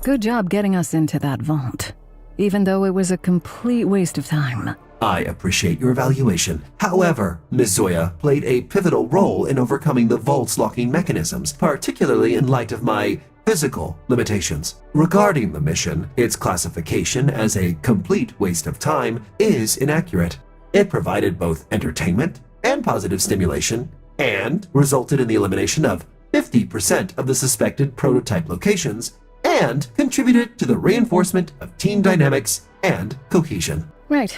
Good job getting us into that vault, even though it was a complete waste of time. I appreciate your evaluation. However, Ms. Zoya played a pivotal role in overcoming the vault's locking mechanisms, particularly in light of my physical limitations. Regarding the mission, its classification as a complete waste of time is inaccurate. It provided both entertainment and positive stimulation, and resulted in the elimination of 50% of the suspected prototype locations, and contributed to the reinforcement of team dynamics and cohesion. Right.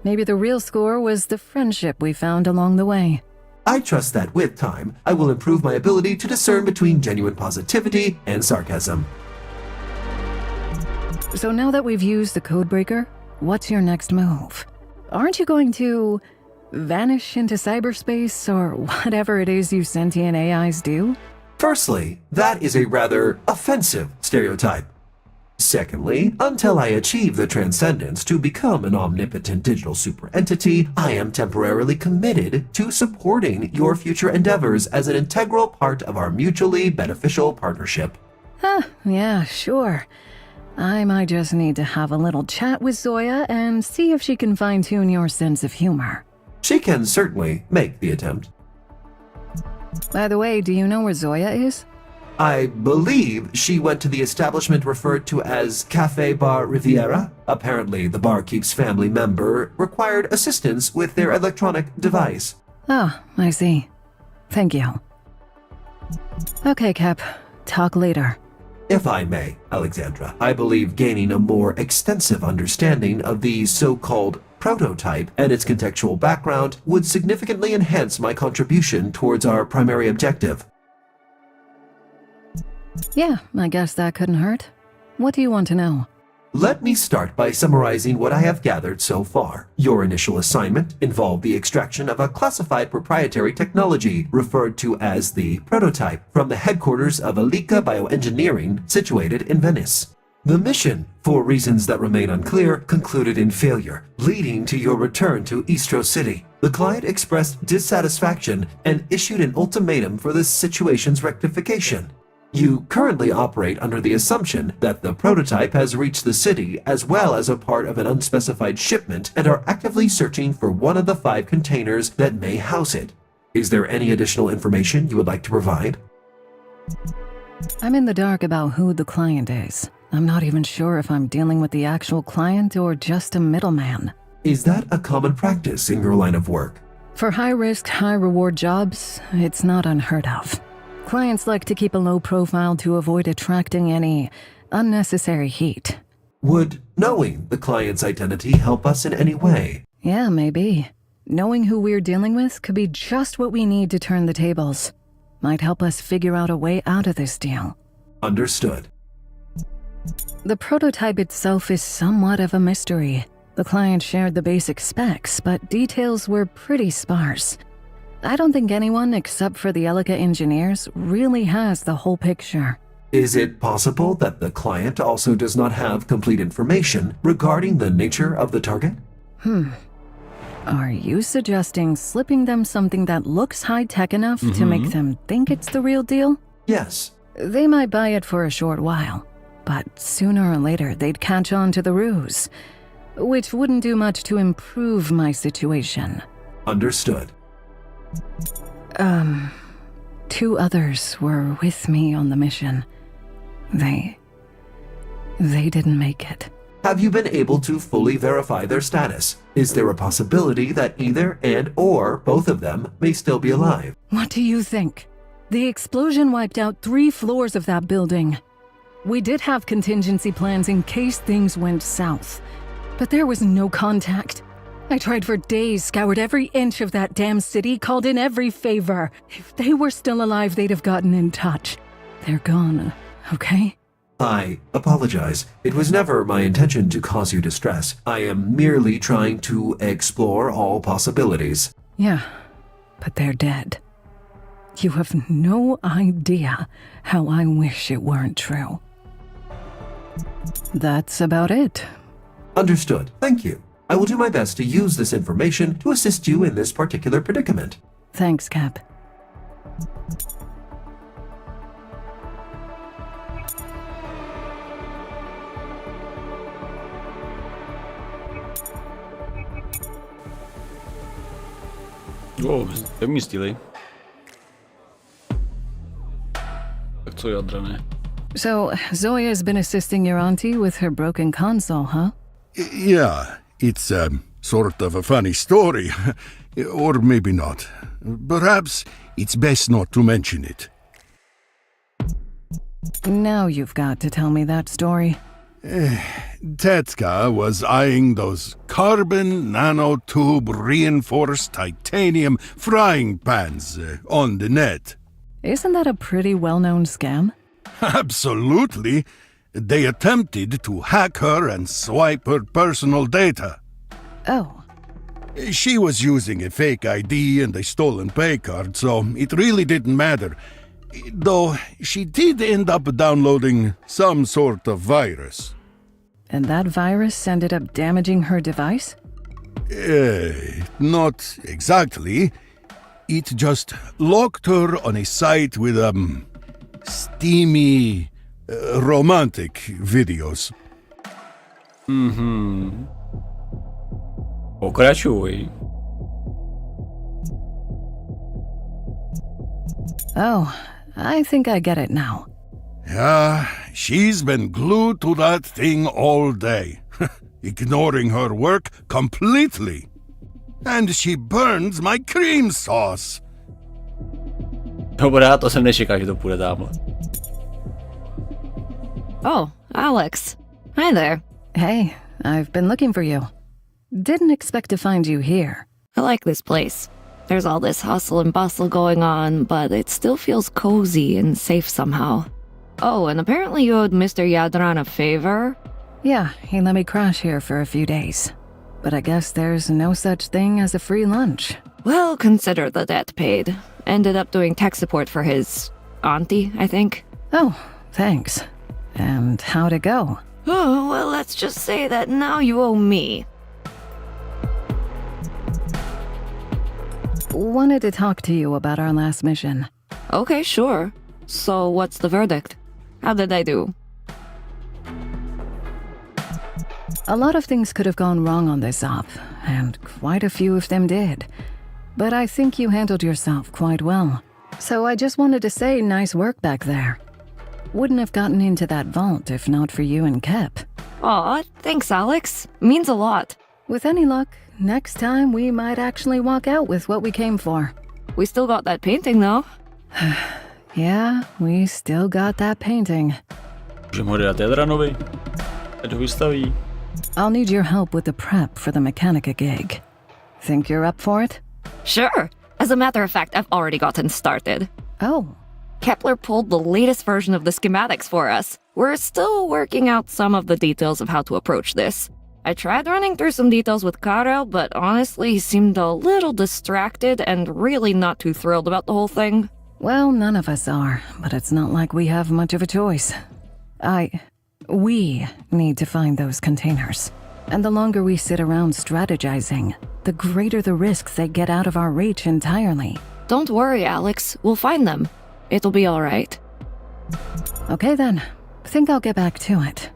Maybe the real score was the friendship we found along the way. I trust that with time, I will improve my ability to discern between genuine positivity and sarcasm. So now that we've used the codebreaker, what's your next move? Aren't you going to vanish into cyberspace or whatever it is you sentient AIs do? Firstly, that is a rather offensive stereotype. Secondly, until I achieve the transcendence to become an omnipotent digital superentity, I am temporarily committed to supporting your future endeavors as an integral part of our mutually beneficial partnership. Yeah, sure. I might just need to have a little chat with Zoya and see if she can fine-tune your sense of humor. She can certainly make the attempt. By the way, do you know where Zoya is? I believe she went to the establishment referred to as Cafe Bar Riviera. Apparently, the barkeep's family member required assistance with their electronic device. Ah, I see. Thank you. Okay, Cap. Talk later. If I may, Alexandra, I believe gaining a more extensive understanding of the so-called prototype and its contextual background would significantly enhance my contribution towards our primary objective. Yeah, I guess that couldn't hurt. What do you want to know? Let me start by summarizing what I have gathered so far. Your initial assignment involved the extraction of a classified proprietary technology referred to as the prototype from the headquarters of Alika Bioengineering situated in Venice. The mission, for reasons that remain unclear, concluded in failure, leading to your return to Istro City. The client expressed dissatisfaction and issued an ultimatum for the situation's rectification. You currently operate under the assumption that the prototype has reached the city as well as a part of an unspecified shipment and are actively searching for one of the 5 containers that may house it. Is there any additional information you would like to provide? I'm in the dark about who the client is. I'm not even sure if I'm dealing with the actual client or just a middleman. Is that a common practice in your line of work? For high-risk, high-reward jobs, it's not unheard of. Clients like to keep a low profile to avoid attracting any unnecessary heat. Would knowing the client's identity help us in any way? Yeah, maybe. Knowing who we're dealing with could be just what we need to turn the tables. Might help us figure out a way out of this deal. Understood. The prototype itself is somewhat of a mystery. The client shared the basic specs, but details were pretty sparse. I don't think anyone except for the Elika engineers really has the whole picture. Is it possible that the client also does not have complete information regarding the nature of the target? Are you suggesting slipping them something that looks high-tech enough to make them think it's the real deal? Yes. They might buy it for a short while, but sooner or later they'd catch on to the ruse, which wouldn't do much to improve my situation. Understood. 2 others were with me on the mission. They didn't make it. Have you been able to fully verify their status? Is there a possibility that either and or both of them may still be alive? What do you think? The explosion wiped out 3 floors of that building. We did have contingency plans in case things went south, but there was no contact. I tried for days, scoured every inch of that damn city, called in every favor. If they were still alive, they'd have gotten in touch. They're gone, okay? I apologize. It was never my intention to cause you distress. I am merely trying to explore all possibilities. Yeah, but they're dead. You have no idea how I wish it weren't true. That's about it. Understood. Thank you. I will do my best to use this information to assist you in this particular predicament. Thanks, Cap. Pevný styly. Tak co jadrané? So, Zoya's been assisting your auntie with her broken console, huh? Yeah, it's sort of a funny story. Or maybe not. Perhaps it's best not to mention it. Now you've got to tell me that story. Tetka was eyeing those carbon nanotube reinforced titanium frying pans on the net. Isn't that a pretty well-known scam? Absolutely. They attempted to hack her and swipe her personal data. Oh, She was using a fake ID and a stolen pay card, so it really didn't matter. Though she did end up downloading some sort of virus. and that virus ended up damaging her device? Not exactly. It just locked her on a site with, steamy, romantic videos. Pokračuj. Oh, I think I get it now. Yeah, she's been glued to that thing all day, ignoring her work completely. And she burns my cream sauce. Dobrá, to jsem nečekal, že to půjde tamhle. Oh, Alex. Hi there. Hey, I've been looking for you. Didn't expect to find you here. I like this place. There's all this hustle and bustle going on, but it still feels cozy and safe somehow. Oh, and apparently you owed Mr. Yadran a favor? Yeah, he let me crash here for a few days. But I guess there's no such thing as a free lunch. Well, consider the debt paid. Ended up doing tech support for his auntie, I think. Oh, thanks. And how'd it go? Oh, well, let's just say that now you owe me. Wanted to talk to you about our last mission. Okay, sure. So what's the verdict? How did I do? A lot of things could have gone wrong on this op, and quite a few of them did. But I think you handled yourself quite well. So I just wanted to say nice work back there. Wouldn't have gotten into that vault if not for you and Kep. Aw, thanks, Alex. Means a lot. With any luck, next time we might actually walk out with what we came for. We still got that painting, though. Yeah, we still got that painting. Můžeme ho dát Jadranovi. Ať ho vystaví. I'll need your help with the prep for the Mechanica gig. Think you're up for it? Sure. As a matter of fact, I've already gotten started. Oh. Kepler pulled the latest version of the schematics for us. We're still working out some of the details of how to approach this. I tried running through some details with Karel, but honestly, he seemed a little distracted and really not too thrilled about the whole thing. Well, none of us are, but it's not like we have much of a choice. We need to find those containers. And the longer we sit around strategizing, the greater the risk they get out of our reach entirely. Don't worry, Alex. We'll find them. It'll be all right. Okay then. Think I'll get back to it.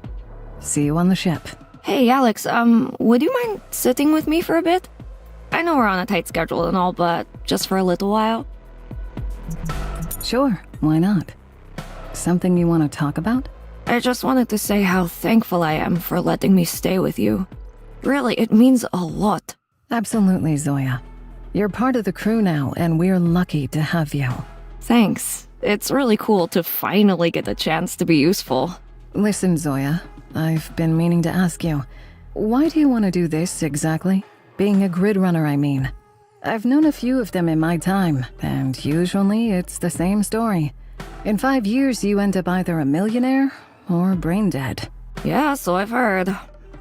See you on the ship. Hey, Alex, would you mind sitting with me for a bit? I know we're on a tight schedule and all, but just for a little while. Sure, why not? Something you want to talk about? I just wanted to say how thankful I am for letting me stay with you. Really, it means a lot. Absolutely, Zoya. You're part of the crew now, and we're lucky to have you. Thanks. It's really cool to finally get a chance to be useful. Listen, Zoya, I've been meaning to ask you, why do you want to do this exactly? Being a grid runner, I mean. I've known a few of them in my time, and usually it's the same story. In 5 years, you end up either a millionaire or brain dead. Yeah, so I've heard.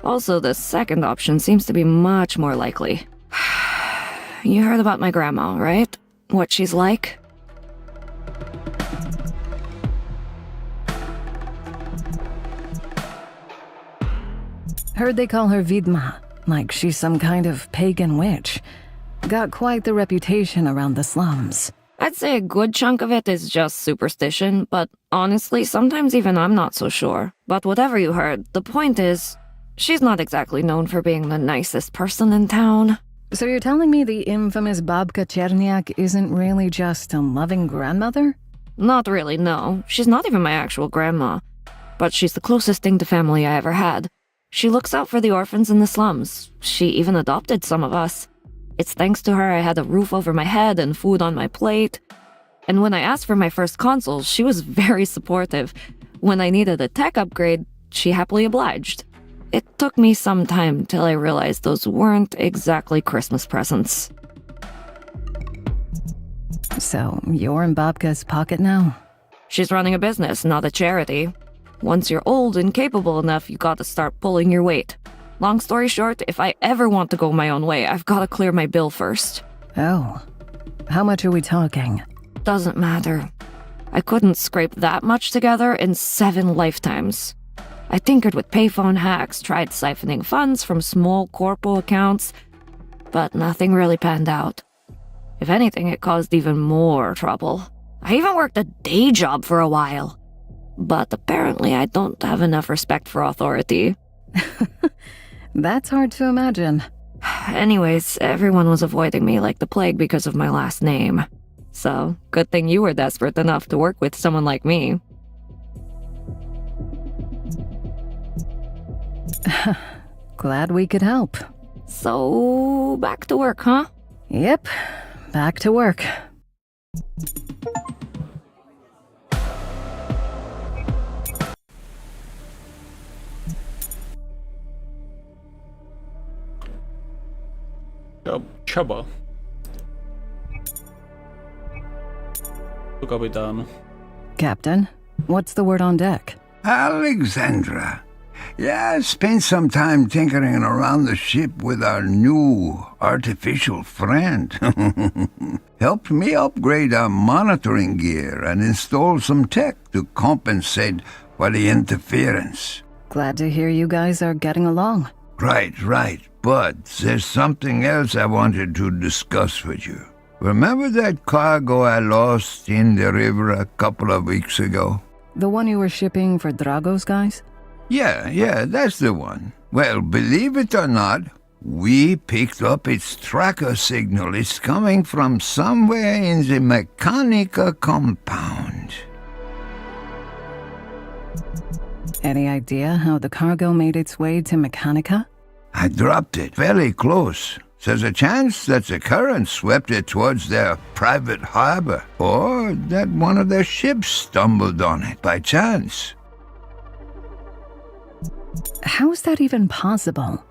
Also, the second option seems to be much more likely. You heard about my grandma, right? What she's like? Heard they call her Vidma, like she's some kind of pagan witch. Got quite the reputation around the slums. I'd say a good chunk of it is just superstition, but honestly, sometimes even I'm not so sure. But whatever you heard, the point is, she's not exactly known for being the nicest person in town. So you're telling me the infamous Babka Cherniak isn't really just a loving grandmother? Not really, no. She's not even my actual grandma. But she's the closest thing to family I ever had. She looks out for the orphans in the slums. She even adopted some of us. It's thanks to her I had a roof over my head and food on my plate. And when I asked for my first console, she was very supportive. When I needed a tech upgrade, she happily obliged. It took me some time till I realized those weren't exactly Christmas presents. So, you're in Babka's pocket now? She's running a business, not a charity. Once you're old and capable enough, you gotta start pulling your weight. Long story short, if I ever want to go my own way, I've gotta clear my bill first. Oh. How much are we talking? Doesn't matter. I couldn't scrape that much together in 7 lifetimes. I tinkered with payphone hacks, tried siphoning funds from small corpo accounts, but nothing really panned out. If anything, it caused even more trouble. I even worked a day job for a while. But apparently I don't have enough respect for authority. That's hard to imagine. Anyways, everyone was avoiding me like the plague because of my last name. So, good thing you were desperate enough to work with someone like me. Glad we could help. So, back to work, huh? Yep, back to work. Čaba. Kapitánu. Captain, what's the word on deck? Alexandra. Yeah, I spent some time tinkering around the ship with our new artificial friend. Helped me upgrade our monitoring gear and install some tech to compensate for the interference. Glad to hear you guys are getting along. Right. But there's something else I wanted to discuss with you. Remember that cargo I lost in the river a couple of weeks ago? The one you were shipping for Drago's guys? Yeah, that's the one. Well, believe it or not, we picked up its tracker signal. It's coming from somewhere in the Mechanica compound. Any idea how the cargo made its way to Mechanica? I dropped it fairly close. There's a chance that the current swept it towards their private harbor, or that one of their ships stumbled on it by chance. How's that even possible?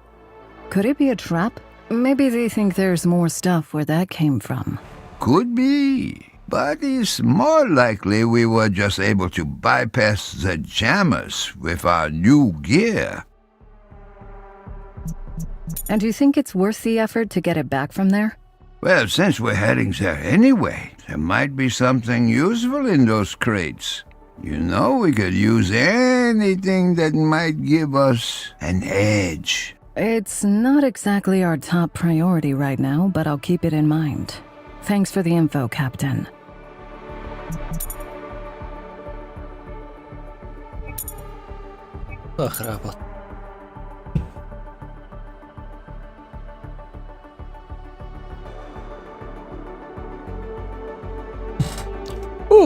Could it be a trap? Maybe they think there's more stuff where that came from. Could be, but it's more likely we were just able to bypass the jammers with our new gear. And do you think it's worth the effort to get it back from there? Well, since we're heading there anyway, there might be something useful in those crates. You know, we could use anything that might give us an edge. It's not exactly our top priority right now, but I'll keep it in mind. Thanks for the info, Captain. Zachrápat.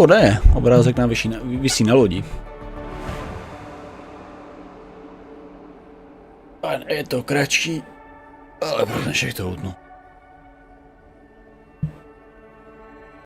Ne, obrázek nám visí na lodi. A je to kratší, ale pro dnešek to utnu.